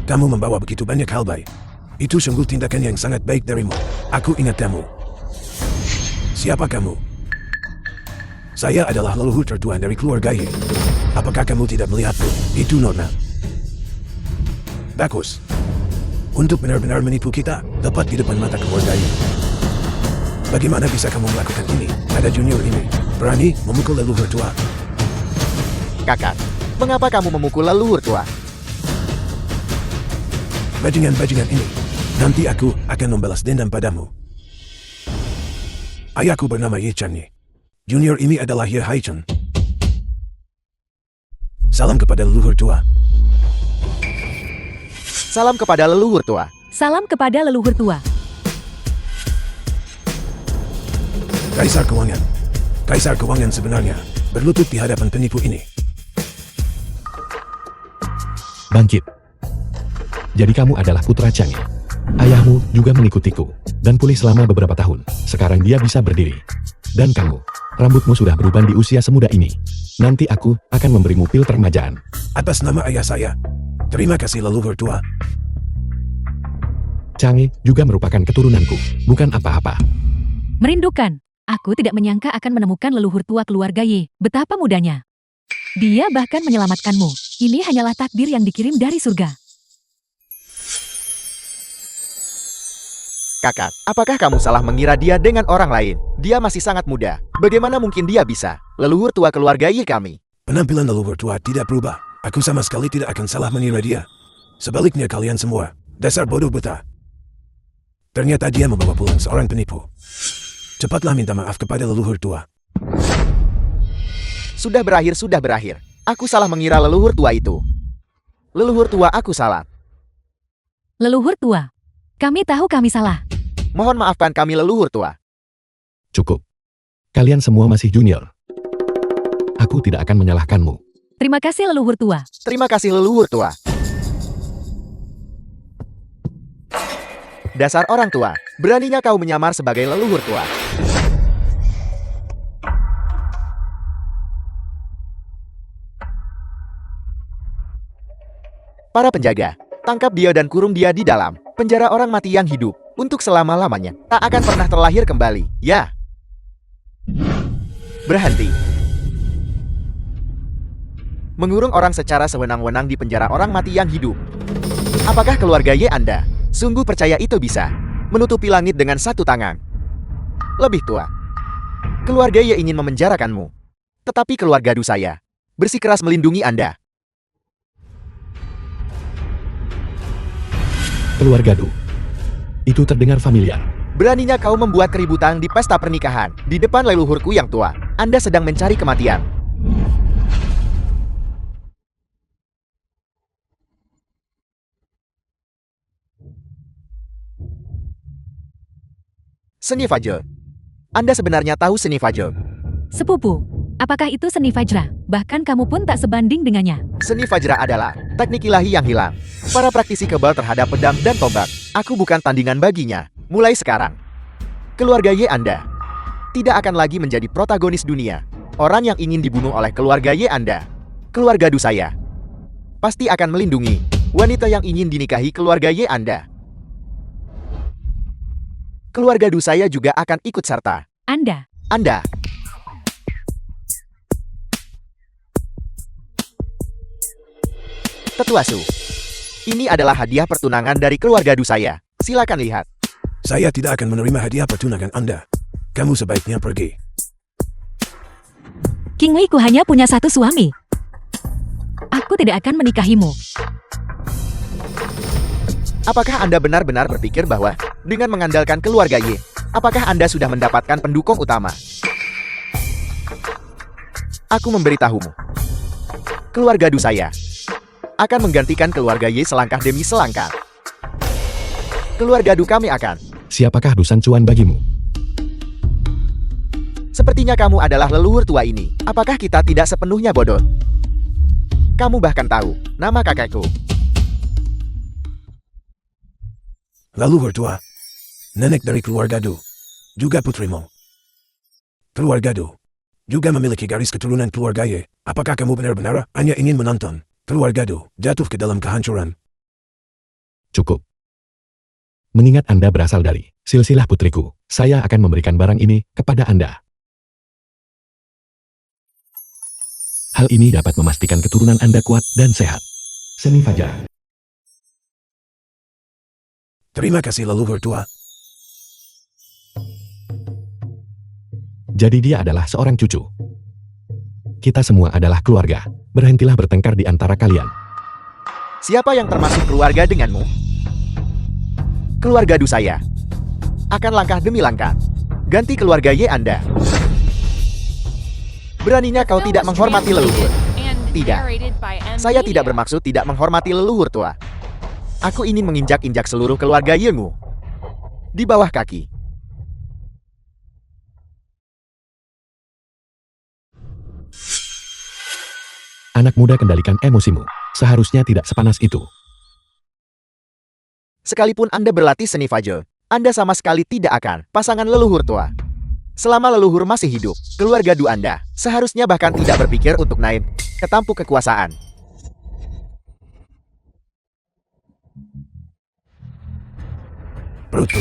Kamu membawa begitu banyak hal baik. Itu sungguh tindakan yang sangat baik darimu. Aku ingat kamu. Siapa kamu? Saya adalah leluhur tertua dari keluarga Ye. Apakah kamu tidak melihatku? Itu Nona. Bagus. Untuk benar-benar menipu kita, tepat di depan mata keluarga Ye. Bagaimana bisa kamu melakukan ini? Ada junior ini berani memukul leluhur tua. Kakak, mengapa kamu memukul leluhur tua? Bajingan-bajingan ini. Nanti aku akan membalas dendam padamu. Ayahku bernama Ye Chanyi. Junior ini adalah Ye Haicheng. Salam kepada leluhur tua. Salam kepada leluhur tua. Salam kepada leluhur tua. Kaisar Keuangan. Kaisar Keuangan sebenarnya berlutut di hadapan penipu ini. Bangkit. Jadi kamu adalah putra Changi. Ayahmu juga mengikutiku dan pulih selama beberapa tahun. Sekarang dia bisa berdiri. Dan kamu, rambutmu sudah beruban di usia semuda ini. Nanti aku akan memberimu pil permajaan. Atas nama ayah saya. Terima kasih leluhur tua. Changi juga merupakan keturunanku, bukan apa-apa. Merindukan. Aku tidak menyangka akan menemukan leluhur tua keluarga Y. Betapa mudanya. Dia bahkan menyelamatkanmu. Ini hanyalah takdir yang dikirim dari surga. Kakak, apakah kamu salah mengira dia dengan orang lain? Dia masih sangat muda. Bagaimana mungkin dia bisa? Leluhur tua keluarga Ye kami. Penampilan leluhur tua tidak berubah. Aku sama sekali tidak akan salah mengira dia. Sebaliknya kalian semua, dasar bodoh buta. Ternyata dia membawa pulang seorang penipu. Cepatlah minta maaf kepada leluhur tua. Sudah berakhir. Aku salah mengira leluhur tua itu. Leluhur tua, aku salah. Leluhur tua. Kami tahu kami salah. Mohon maafkan kami leluhur tua. Cukup. Kalian semua masih junior. Aku tidak akan menyalahkanmu. Terima kasih leluhur tua. Terima kasih leluhur tua. Dasar orang tua, beraninya kau menyamar sebagai leluhur tua. Para penjaga, tangkap dia dan kurung dia di dalam penjara orang mati yang hidup untuk selama-lamanya. Tak akan pernah terlahir kembali. Ya. Berhenti. Mengurung orang secara sewenang-wenang di penjara orang mati yang hidup. Apakah keluarga Y Anda sungguh percaya itu bisa menutupi langit dengan satu tangan? Lebih tua, keluarga Y ingin memenjarakanmu. Tetapi keluarga Du saya bersikeras melindungi Anda. Keluarga Du. Itu terdengar familiar. Beraninya kau membuat keributan di pesta pernikahan di depan leluhurku yang tua. Anda sedang mencari kematian. Seni Fajr. Anda sebenarnya tahu Seni Fajr? Sepupu, apakah itu seni Fajra? Bahkan kamu pun tak sebanding dengannya. Seni Fajra adalah teknik ilahi yang hilang. Para praktisi kebal terhadap pedang dan tombak. Aku bukan tandingan baginya. Mulai sekarang, keluarga Y Anda tidak akan lagi menjadi protagonis dunia. Orang yang ingin dibunuh oleh keluarga Y Anda, keluarga Du saya, pasti akan melindungi wanita yang ingin dinikahi keluarga Y Anda. Keluarga Du saya juga akan ikut serta. Anda, Tetua Su, ini adalah hadiah pertunangan dari keluarga Du saya. Silakan lihat. Saya tidak akan menerima hadiah pertunangan Anda. Kamu sebaiknya pergi. King Wei ku hanya punya satu suami. Aku tidak akan menikahimu. Apakah Anda benar-benar berpikir bahwa dengan mengandalkan keluarga Y, apakah Anda sudah mendapatkan pendukung utama? Aku memberitahumu. Keluarga Du saya akan menggantikan keluarga Y selangkah demi selangkah. Keluarga Du kami akan. Siapakah Dusan Cuan bagimu? Sepertinya kamu adalah leluhur tua ini. Apakah kita tidak sepenuhnya bodoh? Kamu bahkan tahu nama kakekku. Leluhur tua. Nenek dari keluarga Du. Juga putrimu. Keluarga Du juga memiliki garis keturunan keluarga Y. Apakah kamu benar-benar hanya ingin menonton keluarga Du jatuh ke dalam kehancuran? Cukup. Mengingat Anda berasal dari silsilah putriku, saya akan memberikan barang ini kepada Anda. Hal ini dapat memastikan keturunan Anda kuat dan sehat. Seni Fajar. Terima kasih leluhur tua. Jadi dia adalah seorang cucu. Kita semua adalah keluarga. Berhentilah bertengkar di antara kalian. Siapa yang termasuk keluarga denganmu? Keluarga Du saya akan langkah demi langkah ganti keluarga Y Anda. Beraninya kau tidak menghormati leluhur. Tidak. Saya tidak bermaksud tidak menghormati leluhur tua. Aku ingin menginjak-injak seluruh keluarga Y-mu di bawah kaki. Anak muda, kendalikan emosimu. Seharusnya tidak sepanas itu. Sekalipun Anda berlatih seni Fajr, Anda sama sekali tidak akan pasangan leluhur tua. Selama leluhur masih hidup, keluarga Du Anda seharusnya bahkan tidak berpikir untuk naik ke tampuk kekuasaan. Bruto.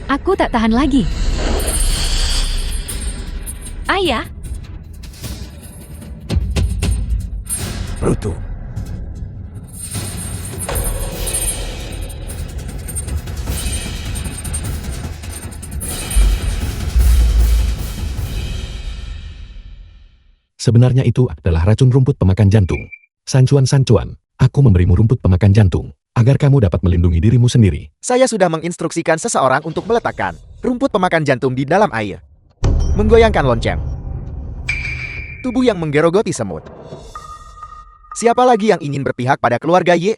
Aku tak tahan lagi. Ayah, Bruto. Sebenarnya itu adalah racun rumput pemakan jantung. Sancuan-sancuan, aku memberimu rumput pemakan jantung, agar kamu dapat melindungi dirimu sendiri. Saya sudah menginstruksikan seseorang untuk meletakkan rumput pemakan jantung di dalam air. Menggoyangkan lonceng. Tubuh yang menggerogoti semut. Siapa lagi yang ingin berpihak pada keluarga Y?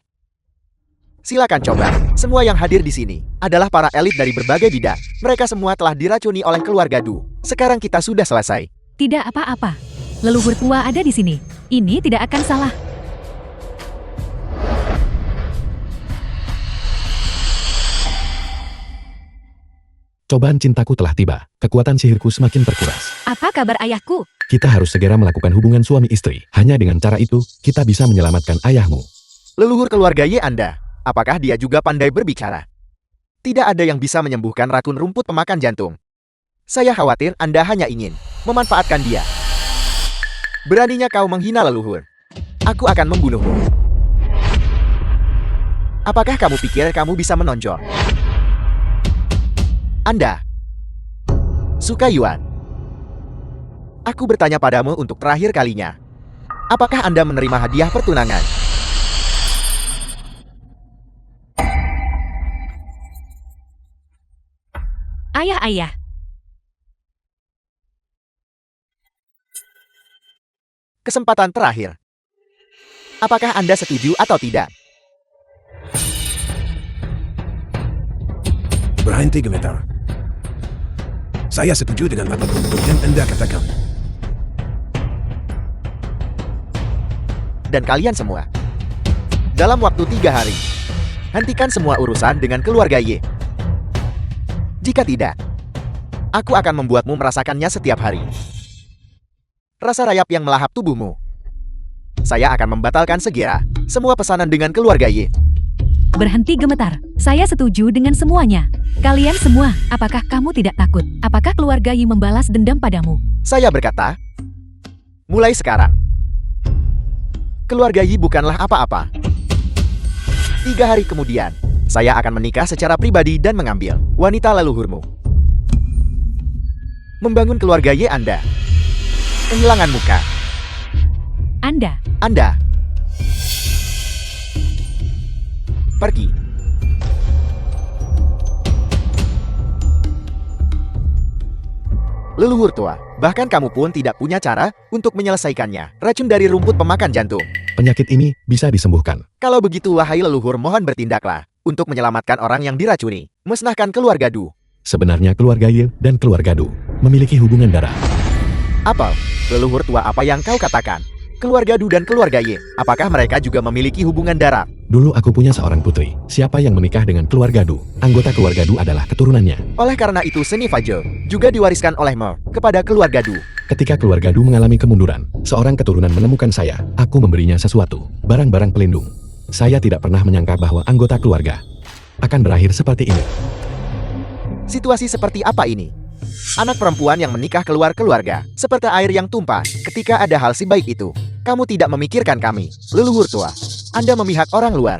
Silakan coba. Semua yang hadir di sini adalah para elit dari berbagai bidang. Mereka semua telah diracuni oleh keluarga Du. Sekarang kita sudah selesai. tidak apa-apa. Leluhur tua ada di sini. Ini tidak akan salah. Cobaan cintaku telah tiba. Kekuatan sihirku semakin terkuras. Apa kabar ayahku? Kita harus segera melakukan hubungan suami istri. Hanya dengan cara itu, kita bisa menyelamatkan ayahmu. Leluhur keluarga Ye Anda, apakah dia juga pandai berbicara? Tidak ada yang bisa menyembuhkan racun rumput pemakan jantung. Saya khawatir Anda hanya ingin memanfaatkan dia. Beraninya kau menghina leluhur. Aku akan membunuhmu. Apakah kamu pikir kamu bisa menonjol? Anda suka Yuan. Aku bertanya padamu untuk terakhir kalinya. Apakah Anda menerima hadiah pertunangan? Ayah. Kesempatan terakhir. Apakah Anda setuju atau tidak? Berhenti gemetar. Saya setuju dengan apapun yang Anda katakan. Dan kalian semua, dalam waktu 3 hari, hentikan semua urusan dengan keluarga Ye. Jika tidak, aku akan membuatmu merasakannya setiap hari. Rasa rayap yang melahap tubuhmu. Saya akan membatalkan segera semua pesanan dengan keluarga Ye. Berhenti gemetar. Saya setuju dengan semuanya. Kalian semua, apakah kamu tidak takut? Apakah keluarga Yi membalas dendam padamu? Saya berkata, mulai sekarang, keluarga Yi bukanlah apa-apa. 3 hari kemudian, saya akan menikah secara pribadi dan mengambil wanita leluhurmu. Membangun keluarga Ye Anda. Kehilangan muka. Anda, pergi. Leluhur tua, bahkan kamu pun tidak punya cara untuk menyelesaikannya. Racun dari rumput pemakan jantung. Penyakit ini bisa disembuhkan. Kalau begitu, wahai leluhur, mohon bertindaklah untuk menyelamatkan orang yang diracuni. Musnahkan keluarga Du. Sebenarnya keluarga Ye dan keluarga Du memiliki hubungan darah. Apa? Leluhur tua, apa yang kau katakan? Keluarga Du dan keluarga Ye, apakah mereka juga memiliki hubungan darah? Dulu aku punya seorang putri. Siapa yang menikah dengan keluarga Du? Anggota keluarga Du adalah keturunannya. Oleh karena itu, seni Fajo juga diwariskan oleh Mo kepada keluarga Du. Ketika keluarga Du mengalami kemunduran, seorang keturunan menemukan saya. Aku memberinya sesuatu, barang-barang pelindung. Saya tidak pernah menyangka bahwa anggota keluarga akan berakhir seperti ini. Situasi seperti apa ini? Anak perempuan yang menikah keluar keluarga, seperti air yang tumpah. Ketika ada hal si baik itu, kamu tidak memikirkan kami, leluhur tua. Anda memihak orang luar.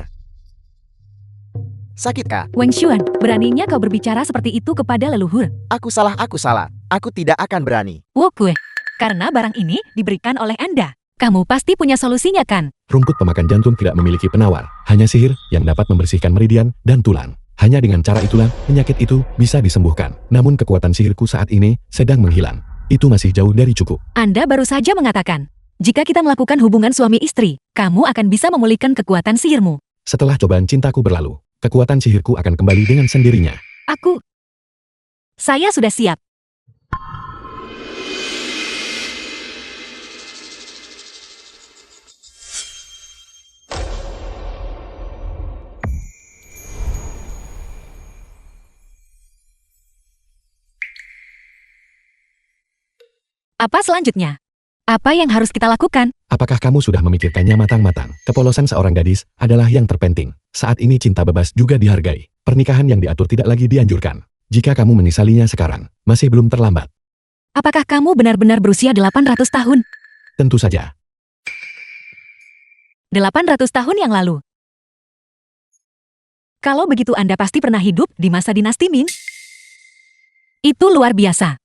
Sakitkah? Wang Xuan, beraninya kau berbicara seperti itu kepada leluhur? Aku salah. Aku tidak akan berani. Wokue, karena barang ini diberikan oleh Anda. Kamu pasti punya solusinya kan? Rumput pemakan jantung tidak memiliki penawar, hanya sihir yang dapat membersihkan meridian dan tulang. Hanya dengan cara itulah penyakit itu bisa disembuhkan. Namun kekuatan sihirku saat ini sedang menghilang. Itu masih jauh dari cukup. Anda baru saja mengatakan, jika kita melakukan hubungan suami istri, kamu akan bisa memulihkan kekuatan sihirmu. Setelah cobaan cintaku berlalu, kekuatan sihirku akan kembali dengan sendirinya. Saya sudah siap. Apa selanjutnya? Apa yang harus kita lakukan? Apakah kamu sudah memikirkannya matang-matang? Kepolosan seorang gadis adalah yang terpenting. Saat ini cinta bebas juga dihargai. Pernikahan yang diatur tidak lagi dianjurkan. Jika kamu menyesalinya sekarang, masih belum terlambat. Apakah kamu benar-benar berusia 800 tahun? Tentu saja. 800 tahun yang lalu. Kalau begitu Anda pasti pernah hidup di masa dinasti Ming? Itu luar biasa.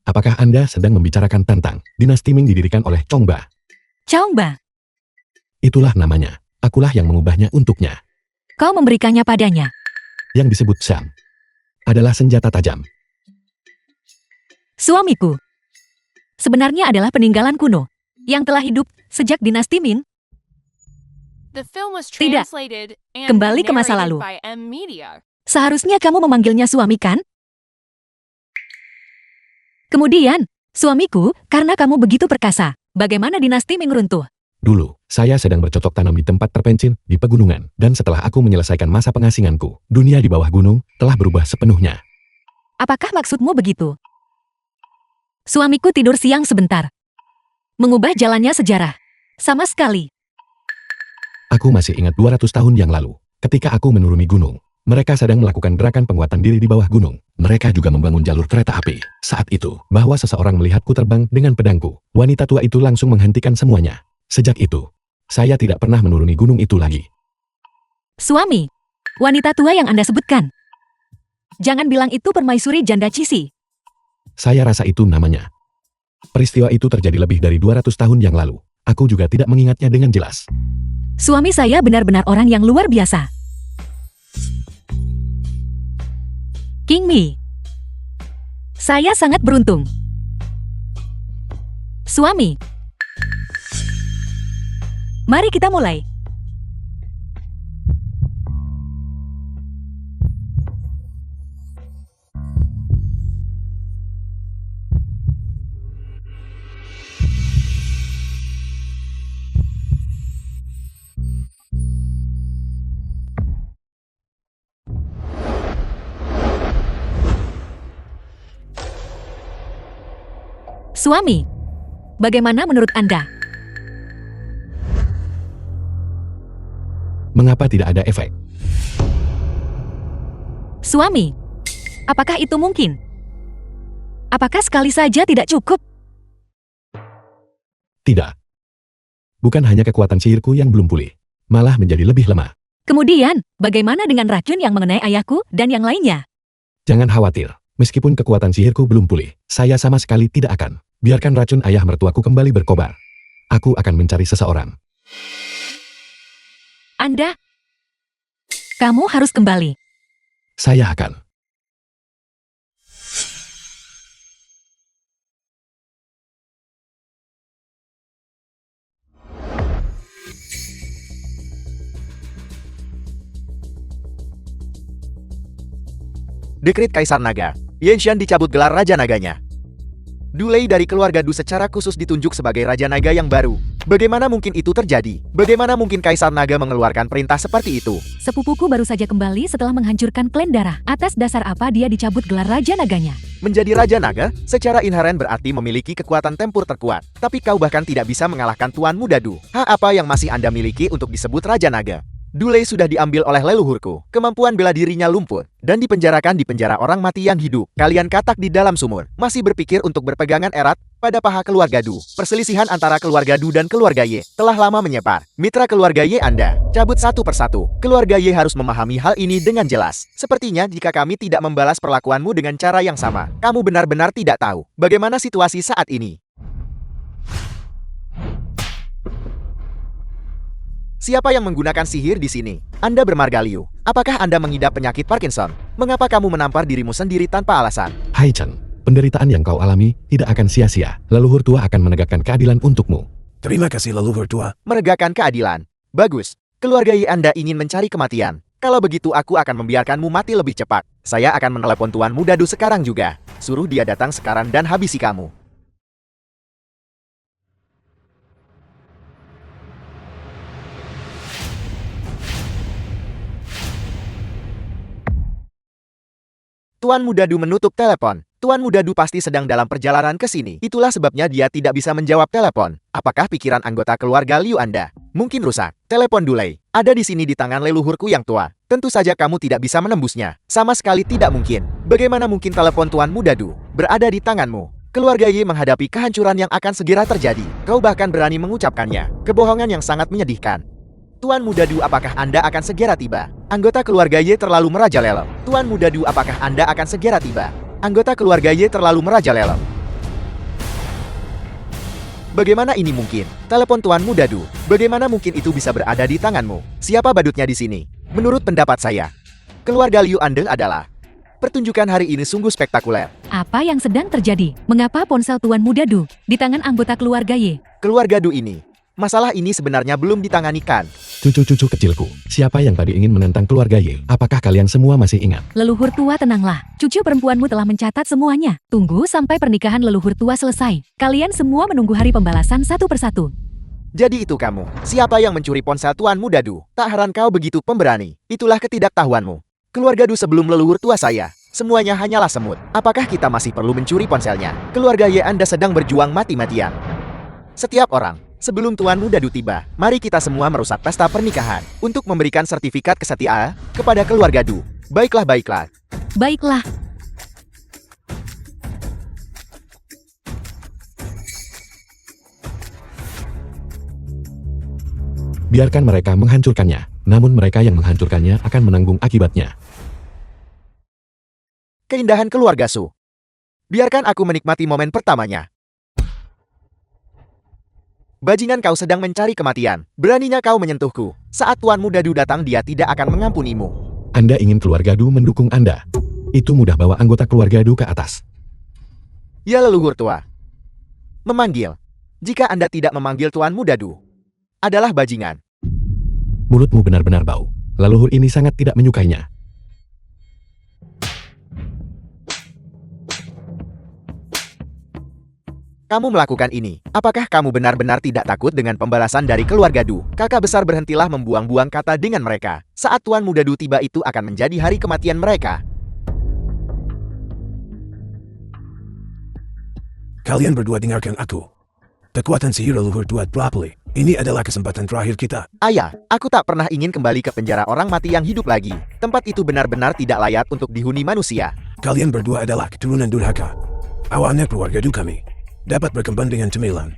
Apakah Anda sedang membicarakan tentang dinasti Ming didirikan oleh Chongba? Chongba, Itulah namanya. Akulah yang mengubahnya untuknya. kau memberikannya padanya. Yang disebut Sham adalah senjata tajam. Suamiku sebenarnya adalah peninggalan kuno yang telah hidup sejak dinasti Ming. The film was Tidak. translated and Kembali ke masa narrated lalu. by M Media. Seharusnya kamu memanggilnya suami kan? Kemudian, suamiku, karena kamu begitu perkasa, bagaimana dinasti Ming runtuh? Dulu, saya sedang bercocok tanam di tempat terpencil di pegunungan, dan setelah aku menyelesaikan masa pengasinganku, dunia di bawah gunung telah berubah sepenuhnya. Apakah maksudmu begitu? Suamiku tidur siang sebentar. Mengubah jalannya sejarah. Sama sekali. Aku masih ingat 200 tahun yang lalu, ketika aku menuruni gunung. Mereka sedang melakukan gerakan penguatan diri di bawah gunung. Mereka juga membangun jalur kereta api. Saat itu, bahwa seseorang melihatku terbang dengan pedangku, wanita tua itu langsung menghentikan semuanya. Sejak itu, saya tidak pernah menuruni gunung itu lagi. Suami, wanita tua yang Anda sebutkan. Jangan bilang itu permaisuri janda Cisi. Saya rasa itu namanya. Peristiwa itu terjadi lebih dari 200 tahun yang lalu. Aku juga tidak mengingatnya dengan jelas. Suami saya benar-benar orang yang luar biasa. King Mi. Saya sangat beruntung. Suami. Mari kita mulai. Suami, bagaimana menurut Anda? Mengapa tidak ada efek? Suami, apakah itu mungkin? Apakah sekali saja tidak cukup? Tidak. Bukan hanya kekuatan sihirku yang belum pulih, malah menjadi lebih lemah. Kemudian, bagaimana dengan racun yang mengenai ayahku dan yang lainnya? Jangan khawatir, meskipun kekuatan sihirku belum pulih, saya sama sekali tidak akan. Biarkan racun ayah mertuaku kembali berkobar. Aku akan mencari seseorang. Anda, kamu harus kembali. Saya akan. Dekrit Kaisar Naga. Yenshan dicabut gelar Raja Naganya. Dulei dari keluarga Du secara khusus ditunjuk sebagai Raja Naga yang baru. Bagaimana mungkin itu terjadi? Bagaimana mungkin Kaisar Naga mengeluarkan perintah seperti itu? Sepupuku baru saja kembali setelah menghancurkan klan darah. Atas dasar apa dia dicabut gelar Raja Naganya? Menjadi Raja Naga, secara inheren berarti memiliki kekuatan tempur terkuat. Tapi kau bahkan tidak bisa mengalahkan Tuan Muda Du. Hak apa yang masih Anda miliki untuk disebut Raja Naga? Dulei sudah diambil oleh leluhurku. Kemampuan bela dirinya lumpuh dan dipenjarakan di penjara orang mati yang hidup. Kalian katak di dalam sumur. Masih berpikir untuk berpegangan erat pada paha keluarga Du. Perselisihan antara keluarga Du dan keluarga Ye telah lama menyebar. Mitra keluarga Ye Anda cabut satu persatu. Keluarga Ye harus memahami hal ini dengan jelas. Sepertinya jika kami tidak membalas perlakuanmu dengan cara yang sama, kamu benar-benar tidak tahu bagaimana situasi saat ini. Siapa yang menggunakan sihir di sini? Anda bermarga Liu. Apakah Anda mengidap penyakit Parkinson? Mengapa kamu menampar dirimu sendiri tanpa alasan? Hai Chen, penderitaan yang kau alami tidak akan sia-sia. Leluhur tua akan menegakkan keadilan untukmu. Terima kasih leluhur tua. Meregakkan keadilan. Bagus. Keluarga Ye Anda ingin mencari kematian. Kalau begitu aku akan membiarkanmu mati lebih cepat. Saya akan menelepon Tuan Muda Du sekarang juga. Suruh dia datang sekarang dan habisi kamu. Tuan Muda Du menutup telepon. Tuan Muda Du pasti sedang dalam perjalanan ke sini. Itulah sebabnya dia tidak bisa menjawab telepon. Apakah pikiran anggota keluarga Liu Anda mungkin rusak? Telepon Dulei ada di sini di tangan leluhurku yang tua. Tentu saja kamu tidak bisa menembusnya. Sama sekali tidak mungkin. Bagaimana mungkin telepon Tuan Muda Du berada di tanganmu? Keluarga Ye menghadapi kehancuran yang akan segera terjadi. Kau bahkan berani mengucapkannya. Kebohongan yang sangat menyedihkan. Tuan Muda Du, apakah Anda akan segera tiba? Anggota keluarga Ye terlalu merajalela. Tuan Muda Du, apakah Anda akan segera tiba? Anggota keluarga Ye terlalu merajalela. Bagaimana ini mungkin? Telepon Tuan Muda Du. Bagaimana mungkin itu bisa berada di tanganmu? Siapa badutnya di sini? Menurut pendapat saya, keluarga Liu Andeng adalah... Pertunjukan hari ini sungguh spektakuler. Apa yang sedang terjadi? Mengapa ponsel Tuan Muda Du di tangan anggota keluarga Ye? Keluarga Du ini. Masalah ini sebenarnya belum ditangani kan? Cucu-cucu kecilku, siapa yang tadi ingin menentang keluarga Ye? Apakah kalian semua masih ingat? Leluhur tua, tenanglah. Cucu perempuanmu telah mencatat semuanya. Tunggu sampai pernikahan leluhur tua selesai. Kalian semua menunggu hari pembalasan satu persatu. Jadi itu kamu. Siapa yang mencuri ponsel tuanmu Dadu? Tak heran kau begitu pemberani. Itulah ketidaktahuanmu. Keluarga Du sebelum leluhur tua saya, semuanya hanyalah semut. Apakah kita masih perlu mencuri ponselnya? Keluarga Ye Anda sedang berjuang mati-matian. Setiap orang, sebelum tuanmu Dadu tiba, mari kita semua merusak pesta pernikahan untuk memberikan sertifikat kesetiaan kepada keluarga Du. Baiklah, baiklah. Baiklah, Biarkan mereka menghancurkannya, namun mereka yang menghancurkannya akan menanggung akibatnya. Keindahan keluarga Su. Biarkan aku menikmati momen pertamanya. Bajingan, kau sedang mencari kematian. Beraninya kau menyentuhku. Saat tuanmu Dadu datang, dia tidak akan mengampunimu. Anda ingin keluarga Du mendukung Anda. Itu mudah, bawa anggota keluarga Du ke atas. Ya leluhur tua. Memanggil. Jika Anda tidak memanggil tuanmu Dadu, adalah bajingan. Mulutmu benar-benar bau. Leluhur ini sangat tidak menyukainya. Kamu melakukan ini. Apakah kamu benar-benar tidak takut dengan pembalasan dari keluarga Du? Kakak besar, berhentilah membuang-buang kata dengan mereka. Saat tuanmu Dadu tiba, itu akan menjadi hari kematian mereka. Kalian berdua dengarkan aku. Kekuatan sihir leluhur tua Dropoli. Ini adalah kesempatan terakhir kita. Ayah, aku tak pernah ingin kembali ke penjara orang mati yang hidup lagi. Tempat itu benar-benar tidak layak untuk dihuni manusia. Kalian berdua adalah keturunan durhaka. Awalnya keluarga Du kami dapat berkembang dengan cemilan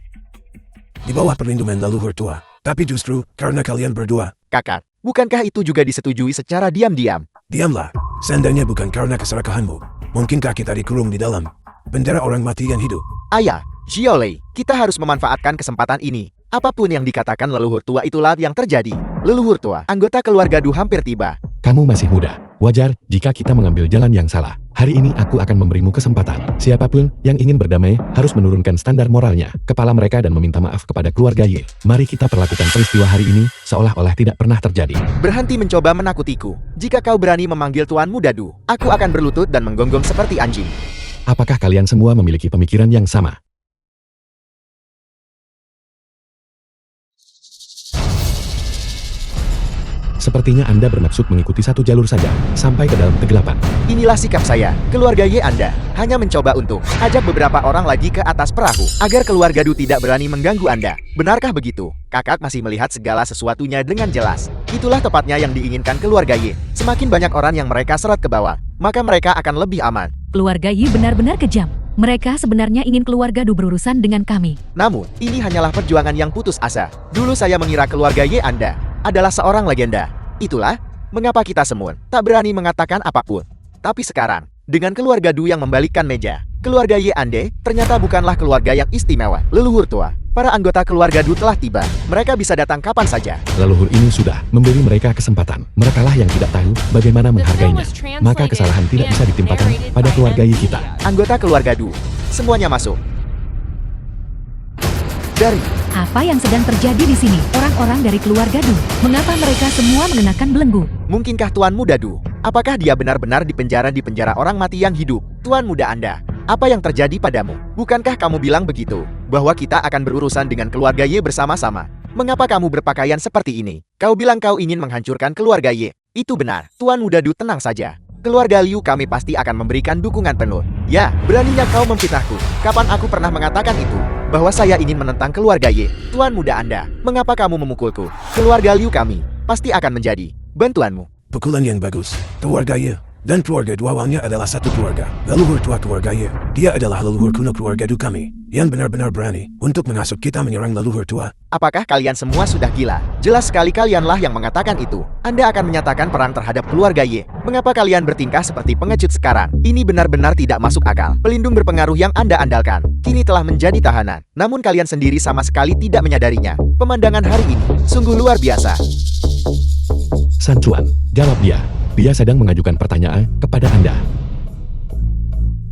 di bawah perlindungan leluhur tua. Tapi justru karena kalian berdua, Kakak, bukankah itu juga disetujui secara diam-diam? diamlah. Seandainya bukan karena keserakahanmu, mungkinkah kita dikurung di dalam penjara orang mati yang hidup? Ayah, Xiaolei, kita harus memanfaatkan kesempatan ini. Apapun yang dikatakan leluhur tua, itulah yang terjadi. Leluhur tua, anggota keluarga Du hampir tiba. Kamu masih muda. Wajar jika kita mengambil jalan yang salah. Hari ini aku akan memberimu kesempatan. Siapapun yang ingin berdamai harus menurunkan standar moralnya, kepala mereka, dan meminta maaf kepada keluarga Ye. Mari kita perlakukan peristiwa hari ini seolah-olah tidak pernah terjadi. Berhenti mencoba menakutiku. Jika kau berani memanggil tuanmu Dadu, aku akan berlutut dan menggonggong seperti anjing. Apakah kalian semua memiliki pemikiran yang sama? Sepertinya Anda bermaksud mengikuti satu jalur saja, sampai ke dalam kegelapan. Inilah sikap saya. Keluarga Ye Anda hanya mencoba untuk ajak beberapa orang lagi ke atas perahu, agar keluarga Du tidak berani mengganggu Anda. Benarkah begitu? Kakak masih melihat segala sesuatunya dengan jelas. Itulah tepatnya yang diinginkan keluarga Ye. Semakin banyak orang yang mereka seret ke bawah, maka mereka akan lebih aman. keluarga Yi benar-benar kejam. Mereka sebenarnya ingin keluarga Du berurusan dengan kami. Namun, ini hanyalah perjuangan yang putus asa. Dulu saya mengira keluarga Ye Anda adalah seorang legenda. Itulah mengapa kita semua tak berani mengatakan apapun. Tapi sekarang, dengan keluarga Du yang membalikkan meja, keluarga Ye Ande ternyata bukanlah keluarga yang istimewa. Leluhur tua, para anggota keluarga Du telah tiba. Mereka bisa datang kapan saja. Leluhur ini sudah memberi mereka kesempatan. Merekalah yang tidak tahu bagaimana menghargainya. Maka kesalahan tidak bisa ditimpakan pada keluarga Yi kita. Anggota keluarga Du, semuanya masuk. Dari Apa yang sedang terjadi di sini? Orang-orang dari keluarga Du. Mengapa mereka semua mengenakan belenggu? mungkinkah Tuan Muda Du? Apakah dia benar-benar di penjara orang mati yang hidup? Tuan Muda Anda, apa yang terjadi padamu? Bukankah kamu bilang begitu? Bahwa kita akan berurusan dengan keluarga Ye bersama-sama? Mengapa kamu berpakaian seperti ini? Kau bilang kau ingin menghancurkan keluarga Ye. Itu benar. Tuan Muda Du, tenang saja. Keluarga Liu kami pasti akan memberikan dukungan penuh. Ya, beraninya kau memfitnahku. Kapan aku pernah mengatakan itu? Bahwa saya ingin menentang keluarga Ye. Tuan Muda Anda, mengapa kamu memukulku? Keluarga Liu kami pasti akan menjadi bantuanmu. Pukulan yang bagus. Keluarga Ye dan keluarga Du awalnya adalah satu keluarga. Leluhur tua keluarga Ye, dia adalah leluhur kuno keluarga Du kami, yang benar-benar berani untuk menghasut kita menyerang leluhur tua. Apakah kalian semua sudah gila? Jelas sekali kalianlah yang mengatakan itu. Anda akan menyatakan perang terhadap keluarga Ye. Mengapa kalian bertingkah seperti pengecut sekarang? Ini benar-benar tidak masuk akal. Pelindung berpengaruh yang Anda andalkan kini telah menjadi tahanan. Namun kalian sendiri sama sekali tidak menyadarinya. Pemandangan hari ini sungguh luar biasa. San Chuan, jawab dia. Dia sedang mengajukan pertanyaan kepada Anda.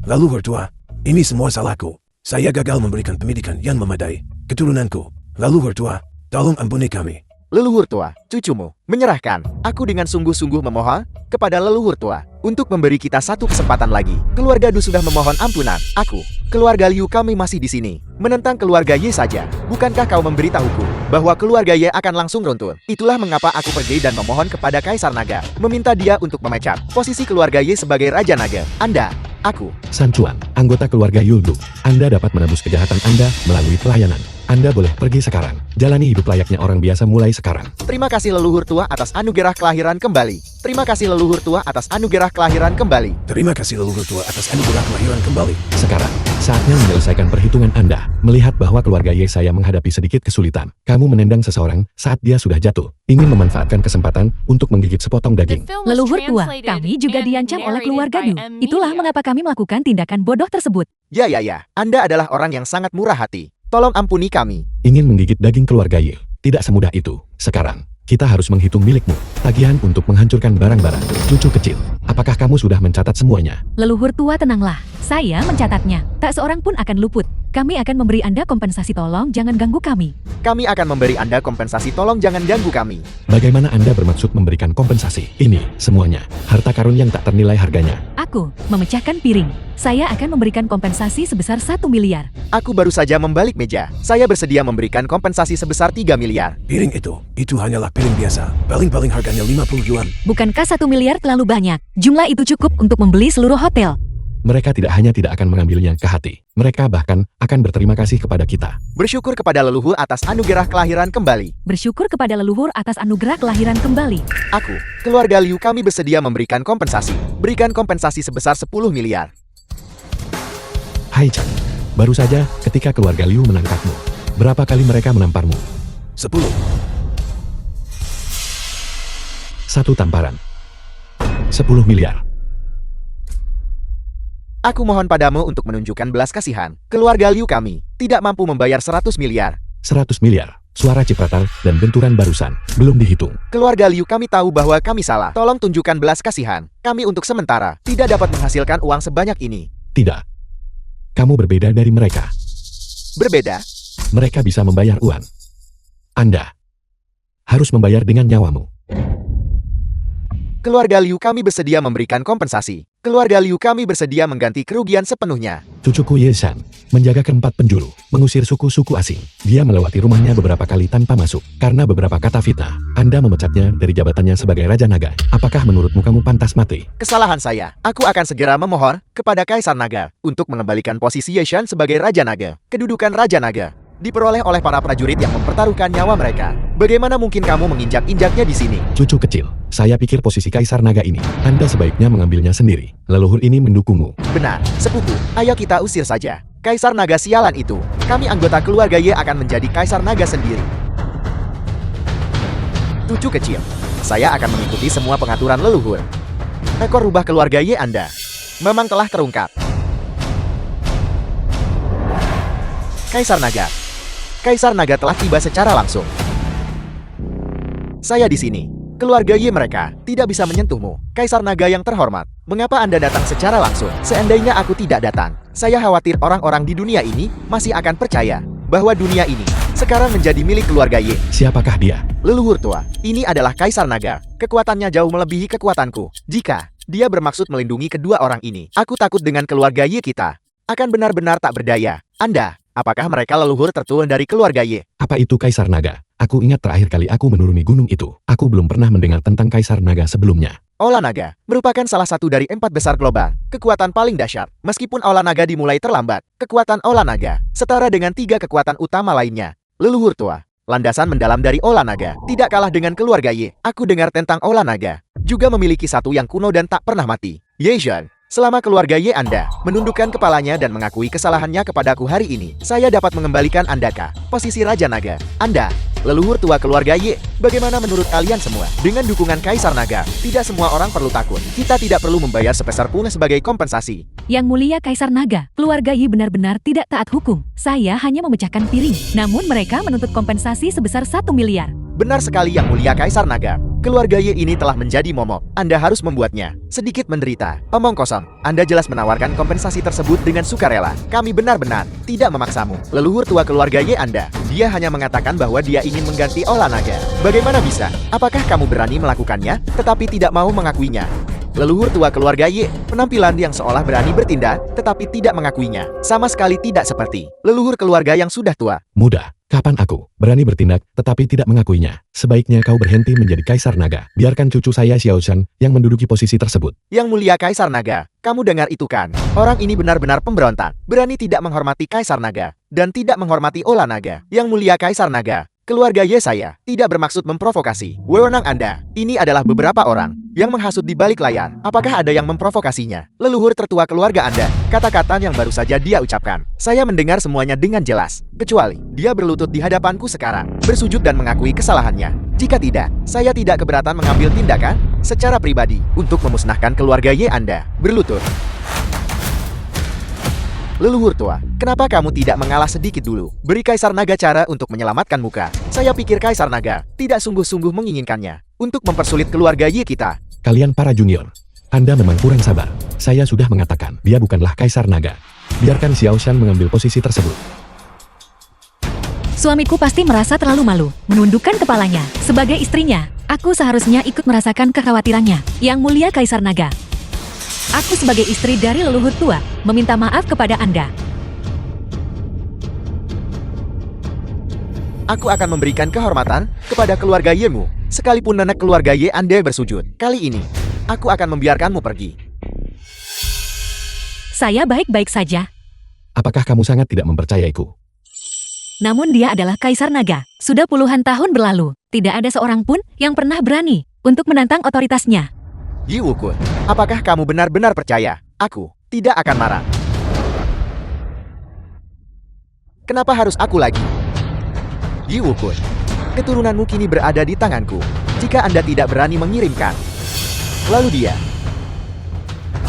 Leluhur tua, ini semua salahku. Saya gagal memberikan pendidikan yang memadai keturunanku. Leluhur tua, tolong ampuni kami. leluhur tua, cucumu, menyerahkan. Aku dengan sungguh-sungguh memohon kepada leluhur tua untuk memberi kita satu kesempatan lagi. Keluarga Du sudah memohon ampunan. Aku, keluarga Liu kami masih di sini. Menentang keluarga Ye saja. Bukankah kau memberitahuku bahwa keluarga Ye akan langsung runtuh? Itulah mengapa aku pergi dan memohon kepada Kaisar Naga, meminta dia untuk memecat posisi keluarga Ye sebagai Raja Naga. Anda, aku. San Chuan, anggota keluarga Yuldu, Anda dapat menebus kejahatan Anda melalui pelayanan. Anda boleh pergi sekarang. Jalani hidup layaknya orang biasa mulai sekarang. Terima kasih leluhur tua atas anugerah kelahiran kembali. Terima kasih leluhur tua atas anugerah kelahiran kembali. Terima kasih leluhur tua atas anugerah kelahiran kembali. Sekarang, saatnya menyelesaikan perhitungan Anda. Melihat bahwa keluarga Ye saya menghadapi sedikit kesulitan. Kamu menendang seseorang saat dia sudah jatuh. Ingin memanfaatkan kesempatan untuk menggigit sepotong The daging. film was Leluhur tua, translated kami juga and diancam oleh narrated keluarga by Du. M. Itulah Media. mengapa kami melakukan tindakan bodoh tersebut. Ya. Anda adalah orang yang sangat murah hati. Tolong ampuni kami. Ingin menggigit daging keluarga Ye. Tidak semudah itu. Sekarang, kita harus menghitung milikmu. Tagihan untuk menghancurkan barang-barang. Cucu kecil, apakah kamu sudah mencatat semuanya? Leluhur tua, tenanglah. Saya mencatatnya. Tak seorang pun akan luput. Kami akan memberi Anda kompensasi, tolong jangan ganggu kami. Kami akan memberi Anda kompensasi, tolong jangan ganggu kami. Bagaimana Anda bermaksud memberikan kompensasi? Ini, semuanya, harta karun yang tak ternilai harganya. Aku memecahkan piring. Saya akan memberikan kompensasi sebesar 1 miliar. Aku baru saja membalik meja. Saya bersedia memberikan kompensasi sebesar 3 miliar. Piring itu hanyalah piring biasa. Paling-paling harganya 50 yuan. Bukankah 1 miliar terlalu banyak? Jumlah itu cukup untuk membeli seluruh hotel. Mereka tidak hanya tidak akan mengambilnya ke hati. Mereka bahkan akan berterima kasih kepada kita. Bersyukur kepada leluhur atas anugerah kelahiran kembali. Bersyukur kepada leluhur atas anugerah kelahiran kembali. Aku, keluarga Liu kami bersedia memberikan kompensasi. Berikan kompensasi sebesar 10 miliar. Hai Chan, baru saja ketika keluarga Liu menangkapmu. Berapa kali mereka menamparmu? 10. 1 tamparan. 10 miliar. Aku mohon padamu untuk menunjukkan belas kasihan. Keluarga Liu kami tidak mampu membayar 100 miliar. 100 miliar. Suara cipratal dan benturan barusan belum dihitung. Keluarga Liu kami tahu bahwa kami salah. Tolong tunjukkan belas kasihan. Kami untuk sementara tidak dapat menghasilkan uang sebanyak ini. Tidak. Kamu berbeda dari mereka. Berbeda? Mereka bisa membayar uang. Anda harus membayar dengan nyawamu. Keluarga Liu kami bersedia memberikan kompensasi. Keluarga Liu kami bersedia mengganti kerugian sepenuhnya. Cucuku Ye Shan menjaga keempat penjuru, mengusir suku-suku asing. Dia melewati rumahnya beberapa kali tanpa masuk. Karena beberapa kata fitnah, Anda memecatnya dari jabatannya sebagai Raja Naga. Apakah menurutmu kamu pantas mati? Kesalahan saya. Aku akan segera memohon kepada Kaisar Naga untuk mengembalikan posisi Ye Shan sebagai Raja Naga. Kedudukan Raja Naga diperoleh oleh para prajurit yang mempertaruhkan nyawa mereka. Bagaimana mungkin kamu menginjak-injaknya di sini? Cucu kecil, saya pikir posisi Kaisar Naga ini, Anda sebaiknya mengambilnya sendiri. Leluhur ini mendukungmu. Benar, sepupu. Ayo kita usir saja Kaisar Naga sialan itu. Kami anggota keluarga Ye akan menjadi Kaisar Naga sendiri. Cucu kecil, saya akan mengikuti semua pengaturan leluhur. Ekor rubah keluarga Ye Anda memang telah terungkap. Kaisar Naga. Kaisar Naga telah tiba secara langsung. Saya di sini. Keluarga Ye mereka tidak bisa menyentuhmu. Kaisar Naga yang terhormat, mengapa Anda datang secara langsung? Seandainya aku tidak datang, saya khawatir orang-orang di dunia ini masih akan percaya bahwa dunia ini sekarang menjadi milik keluarga Ye. Siapakah dia? Leluhur tua, ini adalah Kaisar Naga. Kekuatannya jauh melebihi kekuatanku. Jika dia bermaksud melindungi kedua orang ini, aku takut dengan keluarga Ye kita akan benar-benar tak berdaya. Anda, apakah mereka leluhur terturun dari keluarga Ye? Apa itu Kaisar Naga? Aku ingat terakhir kali aku menuruni gunung itu. Aku belum pernah mendengar tentang Kaisar Naga sebelumnya. Aula Naga merupakan salah satu dari 4 besar global. Kekuatan paling dahsyat. Meskipun Aula Naga dimulai terlambat, kekuatan Aula Naga setara dengan 3 kekuatan utama lainnya. Leluhur tua, landasan mendalam dari Aula Naga tidak kalah dengan keluarga Ye. Aku dengar tentang Aula Naga juga memiliki satu yang kuno dan tak pernah mati. Ye Zhen. Selama keluarga Ye Anda menundukkan kepalanya dan mengakui kesalahannya kepadaku hari ini, saya dapat mengembalikan Anda ke posisi Raja Naga. Anda, leluhur tua keluarga Ye, bagaimana menurut kalian semua? Dengan dukungan Kaisar Naga, tidak semua orang perlu takut. Kita tidak perlu membayar sepeser pun sebagai kompensasi. Yang mulia Kaisar Naga, keluarga Yi benar-benar tidak taat hukum. Saya hanya memecahkan piring. Namun mereka menuntut kompensasi sebesar 1 miliar. Benar sekali Yang Mulia Kaisar Naga. Keluarga Ye ini telah menjadi momok. Anda harus membuatnya sedikit menderita. Omong kosong. Anda jelas menawarkan kompensasi tersebut dengan sukarela. Kami benar-benar tidak memaksamu. Leluhur tua keluarga Ye Anda. Dia hanya mengatakan bahwa dia ingin mengganti olah naga. Bagaimana bisa? Apakah kamu berani melakukannya, tetapi tidak mau mengakuinya? Leluhur tua keluarga Ye, penampilan yang seolah berani bertindak, tetapi tidak mengakuinya. Sama sekali tidak seperti leluhur keluarga yang sudah tua. Muda, kapan aku berani bertindak tetapi tidak mengakuinya? Sebaiknya kau berhenti menjadi Kaisar Naga. Biarkan cucu saya Xiao Shan yang menduduki posisi tersebut. Yang mulia Kaisar Naga, kamu dengar itu kan? Orang ini benar-benar pemberontak. Berani tidak menghormati Kaisar Naga, dan tidak menghormati olah naga. Yang mulia Kaisar Naga, keluarga Ye saya tidak bermaksud memprovokasi. Wewenang Anda, ini adalah beberapa orang yang menghasut di balik layar. Apakah ada yang memprovokasinya? Leluhur tertua keluarga Anda. Kata-kata yang baru saja dia ucapkan. Saya mendengar semuanya dengan jelas. Kecuali, dia berlutut di hadapanku sekarang. Bersujud dan mengakui kesalahannya. Jika tidak, saya tidak keberatan mengambil tindakan secara pribadi untuk memusnahkan keluarga Ye Anda. Berlutut. Leluhur tua, kenapa kamu tidak mengalah sedikit dulu? Beri Kaisar Naga cara untuk menyelamatkan muka. Saya pikir Kaisar Naga tidak sungguh-sungguh menginginkannya untuk mempersulit keluarga Ye kita. Kalian para junior, Anda memang kurang sabar. Saya sudah mengatakan, dia bukanlah Kaisar Naga. Biarkan Xiao Shan mengambil posisi tersebut. Suamiku pasti merasa terlalu malu, menundukkan kepalanya. Sebagai istrinya, aku seharusnya ikut merasakan kekhawatirannya. Yang mulia Kaisar Naga. Aku sebagai istri dari leluhur tua, meminta maaf kepada Anda. Aku akan memberikan kehormatan kepada keluarga Ye-mu, sekalipun nenek keluarga Ye Anda bersujud. Kali ini, aku akan membiarkanmu pergi. Saya baik-baik saja. Apakah kamu sangat tidak mempercayaiku? Namun dia adalah Kaisar Naga. Sudah puluhan tahun berlalu, tidak ada seorang pun yang pernah berani untuk menantang otoritasnya. Yi Wukun, apakah kamu benar-benar percaya? Aku tidak akan marah. Kenapa harus aku lagi? Yi Wukun, keturunanmu kini berada di tanganku. Jika Anda tidak berani mengirimkan, lalu dia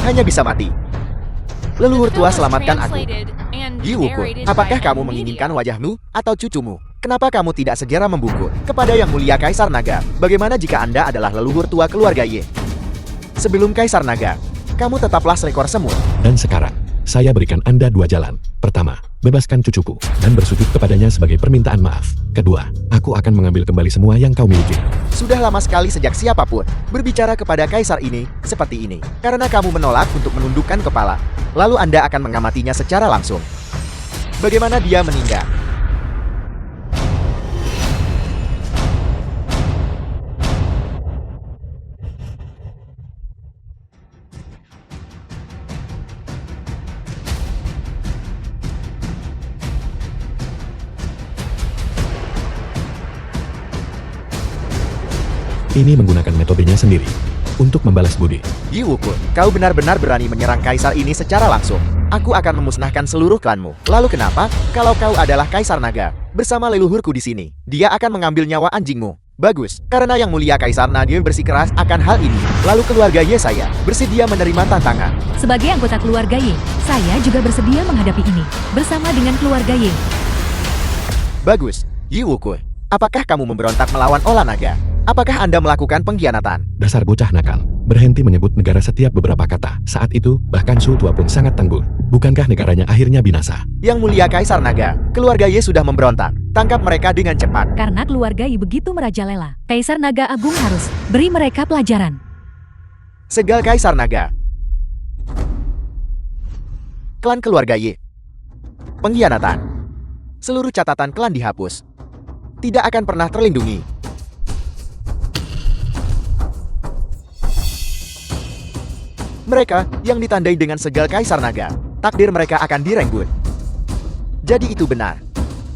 hanya bisa mati. Leluhur The tua, film was selamatkan aku. translated and Yi Wukun, narrated apakah by kamu Media. menginginkan wajahmu atau cucumu? Kenapa kamu tidak segera membungkuk kepada Yang Mulia Kaisar Naga? Bagaimana jika Anda adalah leluhur tua keluarga Ye? Sebelum Kaisar Naga, kamu tetaplah seekor semut. Dan sekarang, saya berikan Anda dua jalan. Pertama, bebaskan cucuku dan bersujud kepadanya sebagai permintaan maaf. Kedua, aku akan mengambil kembali semua yang kau miliki. Sudah lama sekali sejak siapapun berbicara kepada Kaisar ini seperti ini. Karena kamu menolak untuk menundukkan kepala, lalu Anda akan mengamatinya secara langsung. Bagaimana dia meninggal? Ini menggunakan metodenya sendiri untuk membalas budi. Yi Wukun, kau benar-benar berani menyerang Kaisar ini secara langsung. Aku akan memusnahkan seluruh klanmu. Lalu kenapa? Kalau kau adalah Kaisar Naga, bersama leluhurku di sini, dia akan mengambil nyawa anjingmu. Bagus, karena Yang Mulia Kaisar Nadia bersikeras akan hal ini. Lalu keluarga Ye saya bersedia menerima tantangan. Sebagai anggota keluarga Ye, saya juga bersedia menghadapi ini, bersama dengan keluarga Ye. Bagus, Yi Wukun, apakah kamu memberontak melawan olah naga? Apakah Anda melakukan pengkhianatan? Dasar bocah nakal, berhenti menyebut negara setiap beberapa kata. Saat itu, bahkan Su Tua pun sangat tangguh. Bukankah negaranya akhirnya binasa? Yang Mulia Kaisar Naga, keluarga Ye sudah memberontak. Tangkap mereka dengan cepat. Karena keluarga Ye begitu merajalela, Kaisar Naga Agung harus beri mereka pelajaran. Segal Kaisar Naga. Klan keluarga Ye. Pengkhianatan. Seluruh catatan klan dihapus. Tidak akan pernah terlindungi. Mereka yang ditandai dengan segal Kaisar Naga, takdir mereka akan direnggut. Jadi itu benar.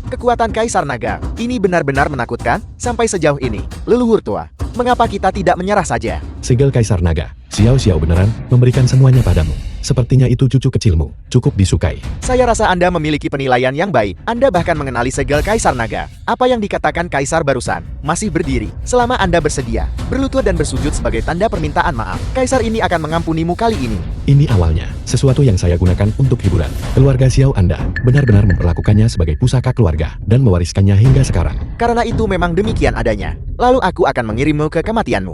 Kekuatan Kaisar Naga ini benar-benar menakutkan sampai sejauh ini. Leluhur tua, mengapa kita tidak menyerah saja? Segel Kaisar Naga, Xiao beneran memberikan semuanya padamu. Sepertinya itu cucu kecilmu, cukup disukai. Saya rasa Anda memiliki penilaian yang baik. Anda bahkan mengenali segel Kaisar Naga. Apa yang dikatakan Kaisar barusan masih berdiri. Selama Anda bersedia berlutut dan bersujud sebagai tanda permintaan maaf, Kaisar ini akan mengampunimu kali ini. Ini awalnya, sesuatu yang saya gunakan untuk hiburan. Keluarga Xiao Anda benar-benar memperlakukannya sebagai pusaka keluarga dan mewariskannya hingga sekarang. Karena itu memang demikian adanya. lalu aku akan mengirimmu ke kematianmu.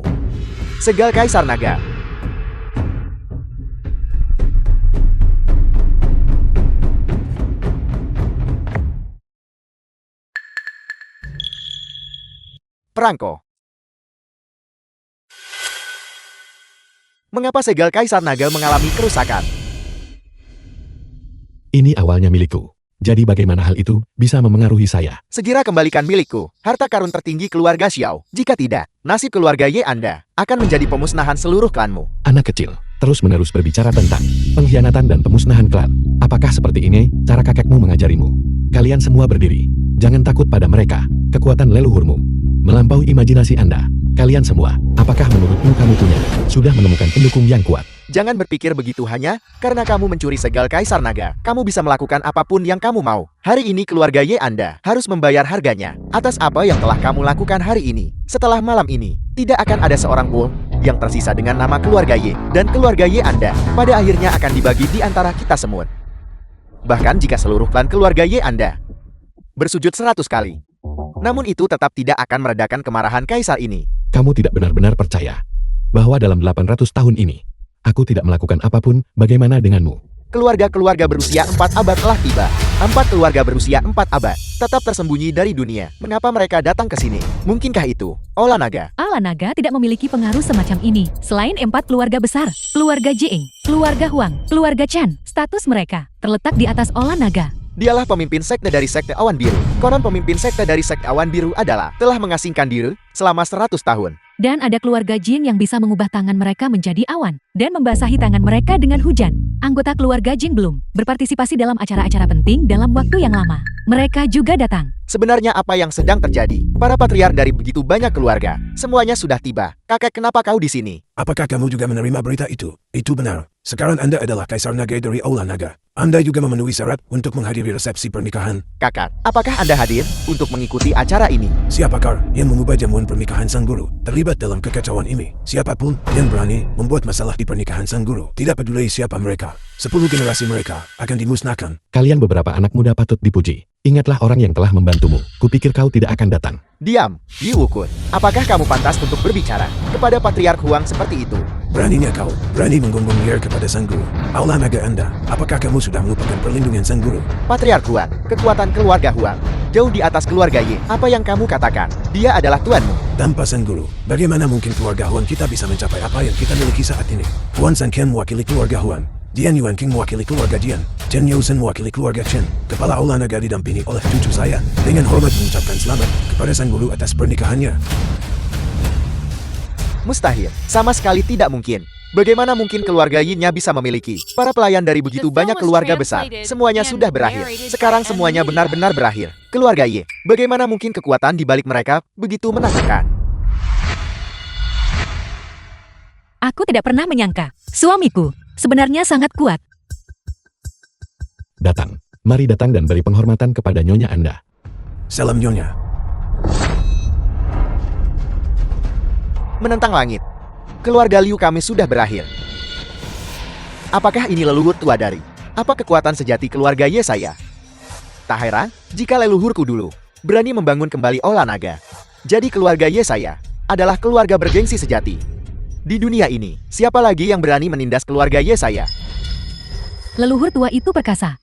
Segel Kaisar Naga. Perangko. Mengapa segel Kaisar Naga mengalami kerusakan? Ini awalnya milikku. Jadi bagaimana hal itu bisa memengaruhi saya? Segera kembalikan milikku, harta karun tertinggi keluarga Xiao. Jika tidak, nasib keluarga Ye Anda akan menjadi pemusnahan seluruh klanmu. Anak kecil, terus-menerus berbicara tentang pengkhianatan dan pemusnahan klan. Apakah seperti ini cara kakekmu mengajarimu? Kalian semua berdiri. Jangan takut pada mereka. Kekuatan leluhurmu melampaui imajinasi Anda. Kalian semua, apakah menurutmu kamu sudah menemukan pendukung yang kuat? Jangan berpikir begitu hanya karena kamu mencuri segel Kaisar Naga. Kamu bisa melakukan apapun yang kamu mau. Hari ini keluarga Ye Anda harus membayar harganya atas apa yang telah kamu lakukan hari ini. Setelah malam ini, tidak akan ada seorang pun yang tersisa dengan nama keluarga Ye. Dan keluarga Ye Anda pada akhirnya akan dibagi di antara kita semua. Bahkan jika seluruh klan keluarga Ye Anda bersujud 100 kali. Namun itu tetap tidak akan meredakan kemarahan Kaisar ini. Kamu tidak benar-benar percaya bahwa dalam 800 tahun ini, aku tidak melakukan apapun. Bagaimana denganmu? Keluarga-keluarga berusia 4 abad telah tiba. 4 keluarga berusia 4 abad tetap tersembunyi dari dunia. Mengapa mereka datang ke sini? Mungkinkah itu Olah Naga? Ala Naga tidak memiliki pengaruh semacam ini. Selain 4 keluarga besar, keluarga Jing, keluarga Huang, keluarga Chan, status mereka terletak di atas Olah Naga. Dialah pemimpin sekte dari sekte Awan Biru. Konon pemimpin sekte dari sekte Awan Biru adalah telah mengasingkan diri selama 100 tahun. Dan ada keluarga Jin yang bisa mengubah tangan mereka menjadi awan dan membasahi tangan mereka dengan hujan. Anggota keluarga Jin belum berpartisipasi dalam acara-acara penting dalam waktu yang lama. Mereka juga datang. Sebenarnya apa yang sedang terjadi? Para patriark dari begitu banyak keluarga, semuanya sudah tiba. Kakek, kenapa kau di sini? Apakah kamu juga menerima berita itu? Itu benar. Sekarang Anda adalah Kaisar Naga dari Olah Naga. Anda juga memenuhi syarat untuk menghadiri resepsi pernikahan. Kakak, apakah Anda hadir untuk mengikuti acara ini? Siapakah yang mengubah jamuan pernikahan sang guru terlibat dalam kekacauan ini? Siapapun yang berani membuat masalah di pernikahan sang guru, tidak peduli siapa mereka, 10 generasi mereka akan dimusnahkan. Kalian beberapa anak muda patut dipuji. Ingatlah orang yang telah membantumu. Kupikir kau tidak akan datang. Diam, Yi Wukun. Apakah kamu pantas untuk berbicara kepada Patriark Huang seperti itu? Beraninya kau, berani menggonggong liar kepada sang guru. Aula Naga Anda, apakah kamu sudah melupakan perlindungan sang guru? Patriark Huang, kekuatan keluarga Huang jauh di atas keluarga Ye. Apa yang kamu katakan? Dia adalah tuanmu. Tanpa sang guru, bagaimana mungkin keluarga Huang kita bisa mencapai apa yang kita miliki saat ini? Huan San Qian mewakili keluarga Huang. Jian Yuan King mewakili keluarga Jian. Chen Yousen mewakili keluarga Chen. Kepala Aula Naga didampingi oleh cucu saya. Dengan hormat mengucapkan selamat kepada sang guru atas pernikahannya. Mustahil. Sama sekali tidak mungkin. Bagaimana mungkin keluarga Yin-nya bisa memiliki para pelayan dari begitu banyak keluarga besar? Semuanya sudah berakhir. Sekarang semuanya benar-benar berakhir. Keluarga Yi, bagaimana mungkin kekuatan di balik mereka begitu menakutkan? Aku tidak pernah menyangka. Suamiku sebenarnya sangat kuat. Datang. Mari datang dan beri penghormatan kepada nyonya Anda. Salam Nyonya. Menentang langit. Keluarga Liu kami sudah berakhir. Apakah ini leluhur tua dari? Apa kekuatan sejati keluarga Ye saya? Tak heran jika leluhurku dulu berani membangun kembali Olah Naga. Jadi keluarga Ye saya adalah keluarga bergengsi sejati. Di dunia ini, siapa lagi yang berani menindas keluarga Ye saya? Leluhur tua itu perkasa.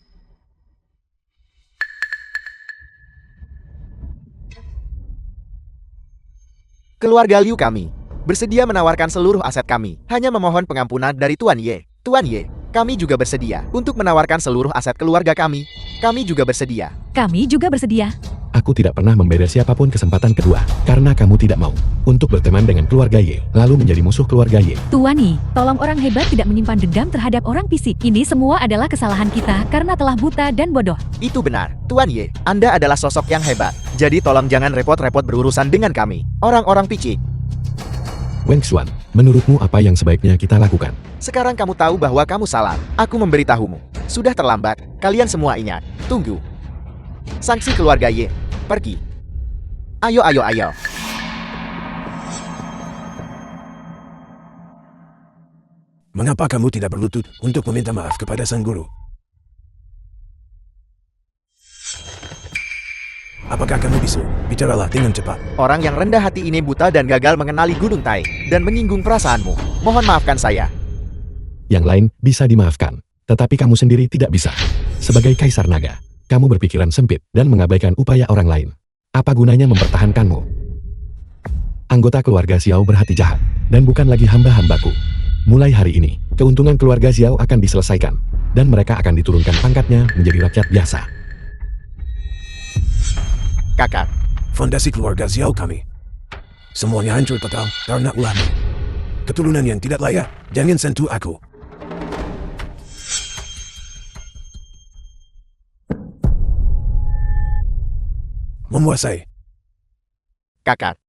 Keluarga Liu kami bersedia menawarkan seluruh aset kami, hanya memohon pengampunan dari Tuan Ye. Tuan Ye, kami juga bersedia untuk menawarkan seluruh aset keluarga kami. Kami juga bersedia. Kami juga bersedia. Aku tidak pernah memberi siapapun kesempatan kedua, karena kamu tidak mau untuk berteman dengan keluarga Ye, lalu menjadi musuh keluarga Ye. Tuan Yi, tolong orang hebat tidak menyimpan dendam terhadap orang fisik. Ini semua adalah kesalahan kita karena telah buta dan bodoh. Itu benar. Tuan Ye, Anda adalah sosok yang hebat. Jadi tolong jangan repot-repot berurusan dengan kami, orang-orang picik. Wang Xuan, menurutmu apa yang sebaiknya kita lakukan? Sekarang kamu tahu bahwa kamu salah. Aku memberitahumu. Sudah terlambat. Kalian semua ingat. Tunggu. Sanksi keluarga Ye. Pergi. Ayo, ayo, ayo. Mengapa kamu tidak berlutut untuk meminta maaf kepada sang guru? Apakah kamu bisu? Bicaralah dengan cepat. Orang yang rendah hati ini buta dan gagal mengenali Gunung Tai, dan menyinggung perasaanmu. Mohon maafkan saya. Yang lain bisa dimaafkan, tetapi kamu sendiri tidak bisa. Sebagai Kaisar Naga, kamu berpikiran sempit dan mengabaikan upaya orang lain. Apa gunanya mempertahankanmu? Anggota keluarga Xiao berhati jahat, dan bukan lagi hamba-hambaku. Mulai hari ini, keuntungan keluarga Xiao akan diselesaikan, dan mereka akan diturunkan pangkatnya menjadi rakyat biasa. Kakak, Fondasi keluarga Xiao kami. Semuanya hancur total karena ulahmu. Keturunan yang tidak layak, jangan sentuh aku. Menguasai. kakak.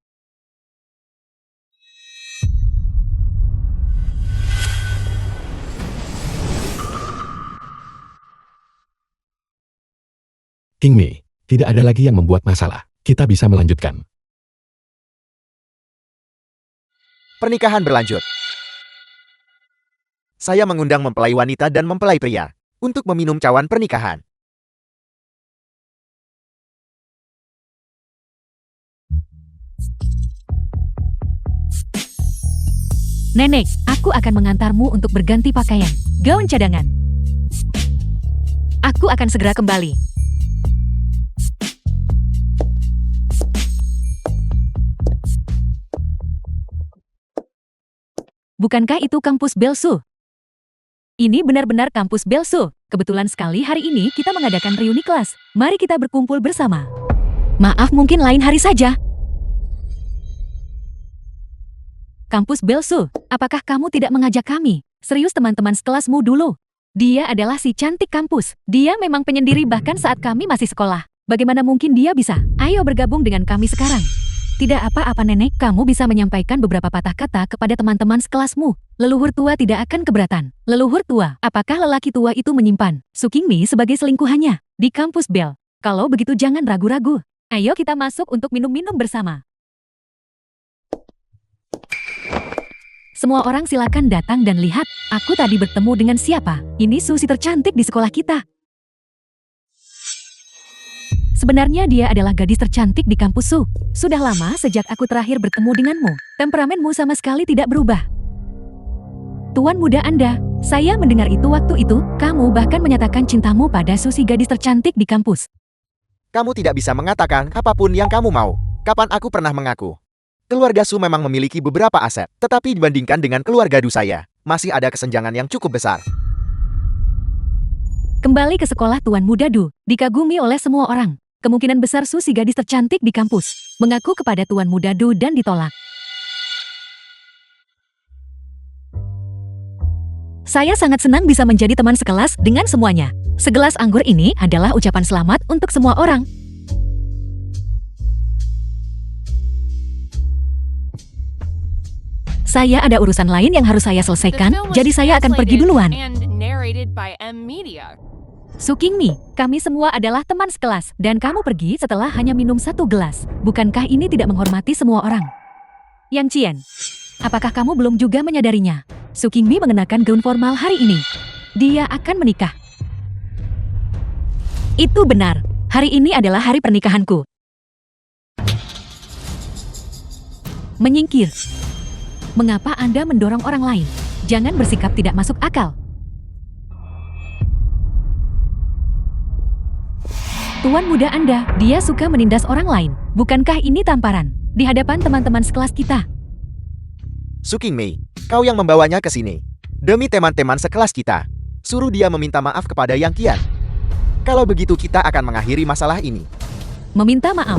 King Mi, tidak ada lagi yang membuat masalah. Kita bisa melanjutkan. Pernikahan berlanjut. Saya mengundang mempelai wanita dan mempelai pria untuk meminum cawan pernikahan. Nenek, aku akan mengantarmu untuk berganti pakaian. Gaun cadangan. Aku akan segera kembali. Bukankah itu kampus Belsu? Ini benar-benar kampus Belsu. Kebetulan sekali hari ini kita mengadakan reuni kelas. Mari kita berkumpul bersama. Maaf, mungkin lain hari saja. Kampus Belsu, apakah kamu tidak mengajak kami? Serius teman-teman sekelasmu dulu. Dia adalah si cantik kampus. Dia memang penyendiri bahkan saat kami masih sekolah. Bagaimana mungkin dia bisa? Ayo bergabung dengan kami sekarang. Tidak apa-apa nenek, kamu bisa menyampaikan beberapa patah kata kepada teman-teman sekelasmu. Leluhur tua tidak akan keberatan. Leluhur tua, apakah lelaki tua itu menyimpan Su Qingmi sebagai selingkuhannya di kampus Bel? Kalau begitu jangan ragu-ragu. Ayo kita masuk untuk minum-minum bersama. Semua orang silakan datang dan lihat, aku tadi bertemu dengan siapa? Ini Susi tercantik di sekolah kita. Sebenarnya dia adalah gadis tercantik di kampus Su. Sudah lama sejak aku terakhir bertemu denganmu. Temperamenmu sama sekali tidak berubah. Tuan muda Anda, saya mendengar itu waktu itu, kamu bahkan menyatakan cintamu pada Susi gadis tercantik di kampus. Kamu tidak bisa mengatakan apapun yang kamu mau. Kapan aku pernah mengaku? Keluarga Su memang memiliki beberapa aset, tetapi dibandingkan dengan keluarga Du saya, masih ada kesenjangan yang cukup besar. Kembali ke sekolah Tuan Muda Du, dikagumi oleh semua orang. Kemungkinan besar Susi gadis tercantik di kampus mengaku kepada Tuan Muda Du dan ditolak. Saya sangat senang bisa menjadi teman sekelas dengan semuanya. Segelas anggur ini adalah ucapan selamat untuk semua orang. Saya ada urusan lain yang harus saya The selesaikan, film was jadi saya akan pergi translated duluan. and narrated by M Media. Su Qingmi, kami semua adalah teman sekelas, dan kamu pergi setelah hanya minum satu gelas. Bukankah ini tidak menghormati semua orang? Yang Qian, apakah kamu belum juga menyadarinya? Su Qingmi mengenakan gaun formal hari ini. Dia akan menikah. Itu benar. Hari ini adalah hari pernikahanku. Menyingkir. Mengapa Anda mendorong orang lain? Jangan bersikap tidak masuk akal. Tuan muda Anda, dia suka menindas orang lain. Bukankah ini tamparan? Di hadapan teman-teman sekelas kita. Su Qingmei, kau yang membawanya ke sini. Demi teman-teman sekelas kita, suruh dia meminta maaf kepada Yang Qian. Kalau begitu kita akan mengakhiri masalah ini. Meminta maaf.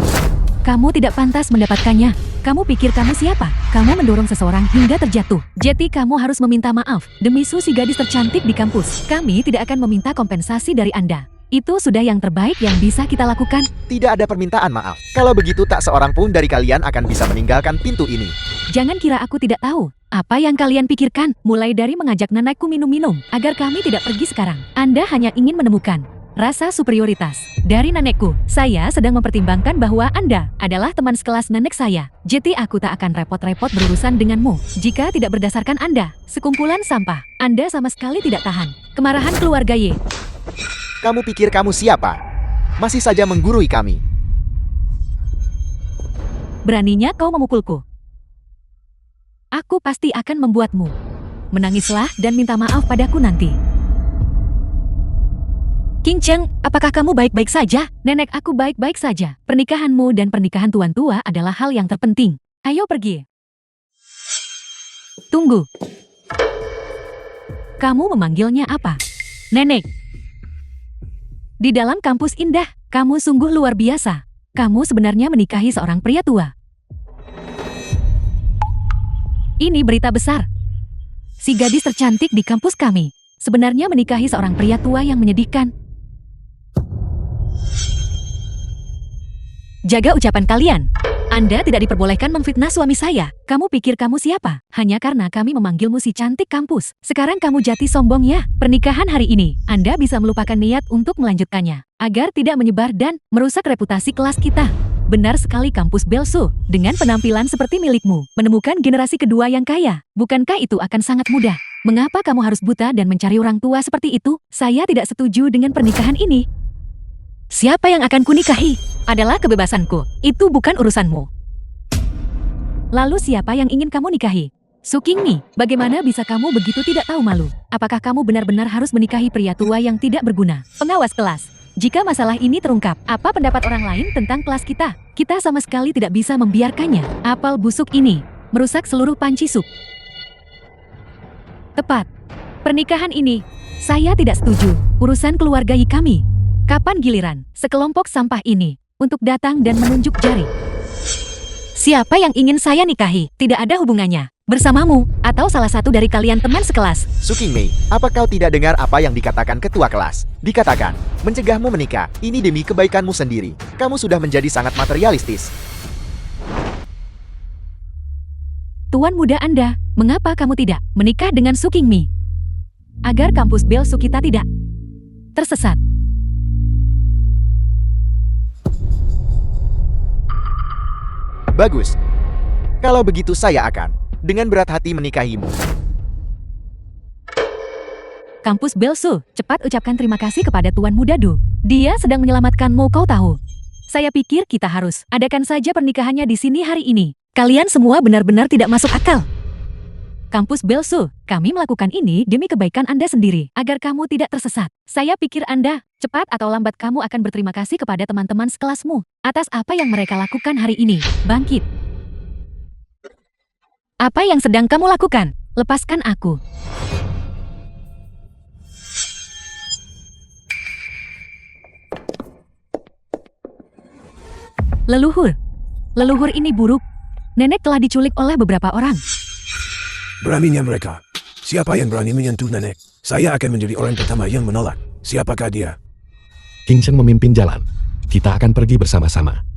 Kamu tidak pantas mendapatkannya. Kamu pikir kamu siapa? Kamu mendorong seseorang hingga terjatuh. Jadi kamu harus meminta maaf. Demi Su si gadis tercantik di kampus. Kami tidak akan meminta kompensasi dari Anda. Itu sudah yang terbaik yang bisa kita lakukan. Tidak ada permintaan maaf. Kalau begitu tak seorang pun dari kalian akan bisa meninggalkan pintu ini. Jangan kira aku tidak tahu. Apa yang kalian pikirkan? Mulai dari mengajak nenekku minum-minum, agar kami tidak pergi sekarang. Anda hanya ingin menemukan rasa superioritas dari nenekku. Saya sedang mempertimbangkan bahwa Anda adalah teman sekelas nenek saya. Jadi aku tak akan repot-repot berurusan denganmu. Jika tidak berdasarkan Anda, sekumpulan sampah. Anda sama sekali tidak tahan. Kemarahan keluarga Ye. Kamu pikir kamu siapa? Masih saja menggurui kami. Beraninya kau memukulku. Aku pasti akan membuatmu menangislah dan minta maaf padaku nanti. King Cheng, apakah kamu baik-baik saja? Nenek, aku baik-baik saja. Pernikahanmu dan pernikahan tuan tua adalah hal yang terpenting. Ayo pergi. Tunggu. Kamu memanggilnya apa? Nenek. Di dalam kampus indah, kamu sungguh luar biasa. Kamu sebenarnya menikahi seorang pria tua. Ini berita besar. Si gadis tercantik di kampus kami sebenarnya menikahi seorang pria tua yang menyedihkan. Jaga ucapan kalian. Anda tidak diperbolehkan memfitnah suami saya. Kamu pikir kamu siapa? Hanya karena kami memanggilmu si cantik kampus. Sekarang kamu jati sombong ya. Pernikahan hari ini, Anda bisa melupakan niat untuk melanjutkannya, agar tidak menyebar dan merusak reputasi kelas kita. Benar sekali kampus Belsu, dengan penampilan seperti milikmu, menemukan generasi kedua yang kaya. Bukankah itu akan sangat mudah? Mengapa kamu harus buta dan mencari orang tua seperti itu? Saya tidak setuju dengan pernikahan ini. Siapa yang akan kunikahi adalah kebebasanku. Itu bukan urusanmu. Lalu siapa yang ingin kamu nikahi? Su Qingmi, bagaimana bisa kamu begitu tidak tahu malu? Apakah kamu benar-benar harus menikahi pria tua yang tidak berguna? Pengawas kelas, jika masalah ini terungkap, apa pendapat orang lain tentang kelas kita? Kita sama sekali tidak bisa membiarkannya. Apel busuk ini merusak seluruh panci sup. Tepat. Pernikahan ini, saya tidak setuju. Urusan keluarga kami. Kapan giliran sekelompok sampah ini untuk datang dan menunjuk jari? Siapa yang ingin saya nikahi? Tidak ada hubungannya bersamamu atau salah satu dari kalian teman sekelas. Su Qingmei, apa kau tidak dengar apa yang dikatakan ketua kelas? Dikatakan, mencegahmu menikah, ini demi kebaikanmu sendiri. Kamu sudah menjadi sangat materialistis. Tuan muda Anda, mengapa kamu tidak menikah dengan Su Qingmi? Agar kampus Belsu kita tidak tersesat. Bagus. Kalau begitu saya akan dengan berat hati menikahimu. Kampus Belsu, cepat ucapkan terima kasih kepada Tuan Muda Du. Dia sedang menyelamatkanmu, kau tahu. Saya pikir kita harus adakan saja pernikahannya di sini hari ini. Kalian semua benar-benar tidak masuk akal. Kampus Belsu, kami melakukan ini demi kebaikan Anda sendiri, agar kamu tidak tersesat. Saya pikir Anda, cepat atau lambat kamu akan berterima kasih kepada teman-teman sekelasmu atas apa yang mereka lakukan hari ini. Bangkit. Apa yang sedang kamu lakukan? Lepaskan aku. Leluhur. Leluhur ini buruk. Nenek telah diculik oleh beberapa orang. Beraninya mereka. Siapa yang berani menyentuh nenek? Saya akan menjadi orang pertama yang menolak. Siapakah dia? King Cheng memimpin jalan. Kita akan pergi bersama-sama.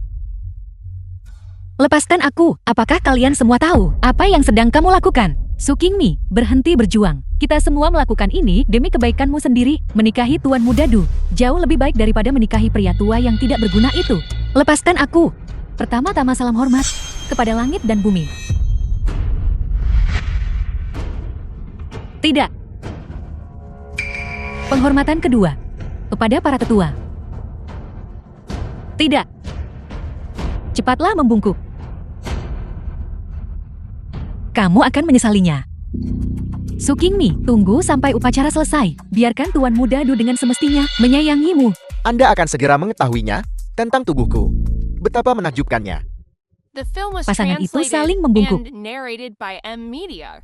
Lepaskan aku. Apakah kalian semua tahu apa yang sedang kamu lakukan? Su Qingmi, berhenti berjuang. Kita semua melakukan ini demi kebaikanmu sendiri. Menikahi Tuan Muda Du jauh lebih baik daripada menikahi pria tua yang tidak berguna itu. Lepaskan aku. Pertama-tama salam hormat kepada langit dan bumi. Tidak. Penghormatan kedua kepada para tetua. Tidak. Cepatlah membungkuk. Kamu akan menyesalinya. Su Qingmi, tunggu sampai upacara selesai. Biarkan Tuan Muda Du dengan semestinya menyayangimu. Anda akan segera mengetahuinya tentang tubuhku. Betapa menakjubkannya. The film was Pasangan itu translated saling membungkuk. and narrated by M Media.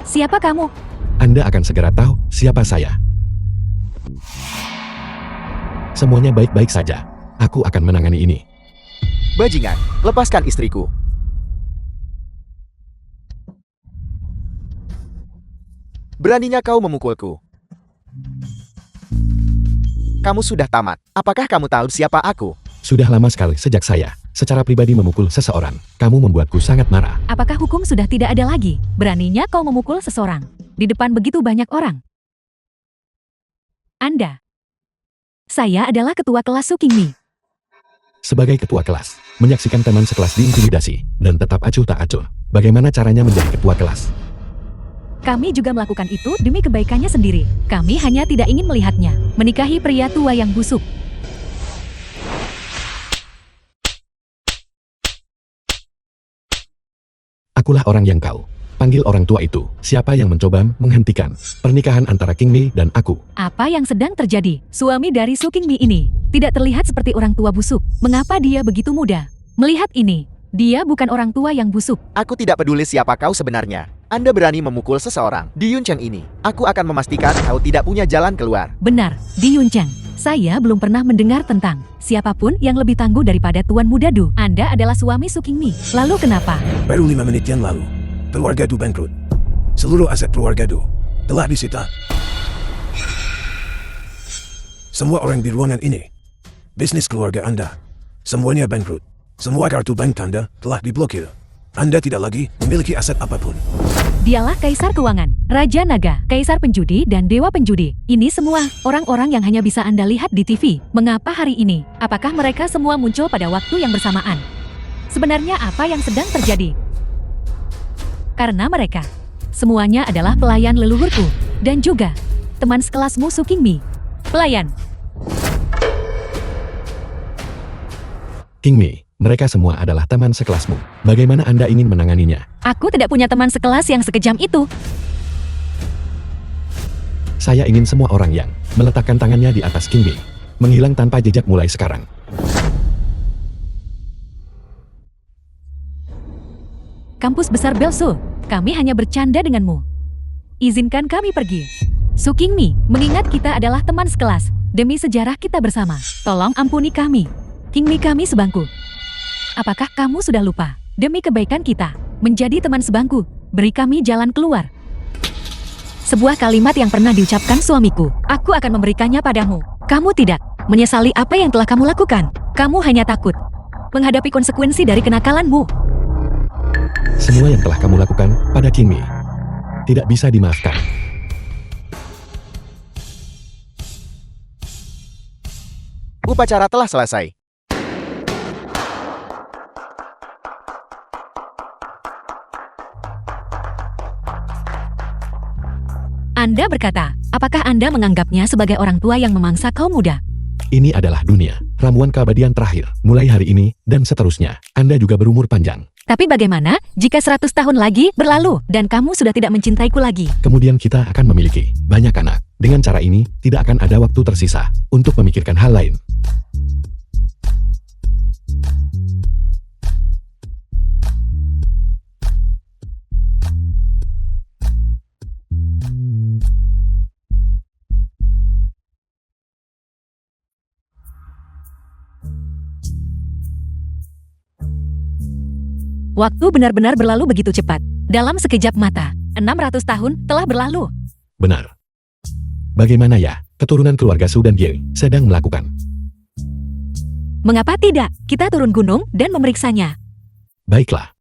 Siapa kamu? Anda akan segera tahu siapa saya. Semuanya baik-baik saja. Aku akan menangani ini. Bajingan, lepaskan istriku. Beraninya kau memukulku. Kamu sudah tamat. Apakah kamu tahu siapa aku? Sudah lama sekali sejak saya secara pribadi memukul seseorang. Kamu membuatku sangat marah. Apakah hukum sudah tidak ada lagi? Beraninya kau memukul seseorang di depan begitu banyak orang. Anda. Saya adalah ketua kelas Su Qingmi. Sebagai ketua kelas, menyaksikan teman sekelas diintimidasi dan tetap acuh tak acuh. Bagaimana caranya menjadi ketua kelas? Kami juga melakukan itu demi kebaikannya sendiri. Kami hanya tidak ingin melihatnya menikahi pria tua yang busuk. Akulah orang yang kau panggil orang tua itu. Siapa yang mencoba menghentikan pernikahan antara King Mi dan aku? Apa yang sedang terjadi? Suami dari Su King Mi ini tidak terlihat seperti orang tua busuk. Mengapa dia begitu muda? Melihat ini, dia bukan orang tua yang busuk. Aku tidak peduli siapa kau sebenarnya. Anda berani memukul seseorang di Yuncheng ini. Aku akan memastikan kau tidak punya jalan keluar. Benar, di Yuncheng. Saya belum pernah mendengar tentang siapapun yang lebih tangguh daripada Tuan Muda Du. Anda adalah suami Su King Mi. Lalu kenapa? Baru 5 menit yang lalu, keluarga Du bangkrut. Seluruh aset keluarga Du telah disita. Semua orang di ruangan ini, bisnis keluarga Anda, semuanya bangkrut. Semua kartu bank Anda telah diblokir. Anda tidak lagi memiliki aset apapun. Dialah Kaisar Keuangan, Raja Naga, Kaisar Penjudi, dan Dewa Penjudi. Ini semua orang-orang yang hanya bisa Anda lihat di TV. Mengapa hari ini? Apakah mereka semua muncul pada waktu yang bersamaan? Sebenarnya apa yang sedang terjadi? Karena mereka semuanya adalah pelayan leluhurku dan juga teman sekelasmu Su King Mi. Pelayan. King Mi, mereka semua adalah teman sekelasmu. Bagaimana Anda ingin menanganinya? Aku tidak punya teman sekelas yang sekejam itu. Saya ingin semua orang yang meletakkan tangannya di atas King Mi menghilang tanpa jejak mulai sekarang. Kampus Besar Belsu, kami hanya bercanda denganmu. Izinkan kami pergi. Su King Mi, mengingat kita adalah teman sekelas. Demi sejarah kita bersama, tolong ampuni kami. King Mi, kami sebangku. Apakah kamu sudah lupa? Demi kebaikan kita, menjadi teman sebangku, beri kami jalan keluar. Sebuah kalimat yang pernah diucapkan suamiku. Aku akan memberikannya padamu. Kamu tidak menyesali apa yang telah kamu lakukan. Kamu hanya takut menghadapi konsekuensi dari kenakalanmu. Semua yang telah kamu lakukan pada King Mi tidak bisa dimaafkan. Upacara telah selesai. Anda berkata, apakah Anda menganggapnya sebagai orang tua yang memangsa kaum muda? Ini adalah dunia, ramuan keabadian terakhir. Mulai hari ini dan seterusnya, Anda juga berumur panjang. Tapi bagaimana jika 100 tahun lagi berlalu dan kamu sudah tidak mencintaiku lagi? Kemudian kita akan memiliki banyak anak. Dengan cara ini, tidak akan ada waktu tersisa untuk memikirkan hal lain. Waktu benar-benar berlalu begitu cepat. Dalam sekejap mata, 600 tahun telah berlalu. Benar. Bagaimana ya, keturunan keluarga Su dan Ye sedang melakukan? Mengapa tidak? Kita turun gunung dan memeriksanya. Baiklah.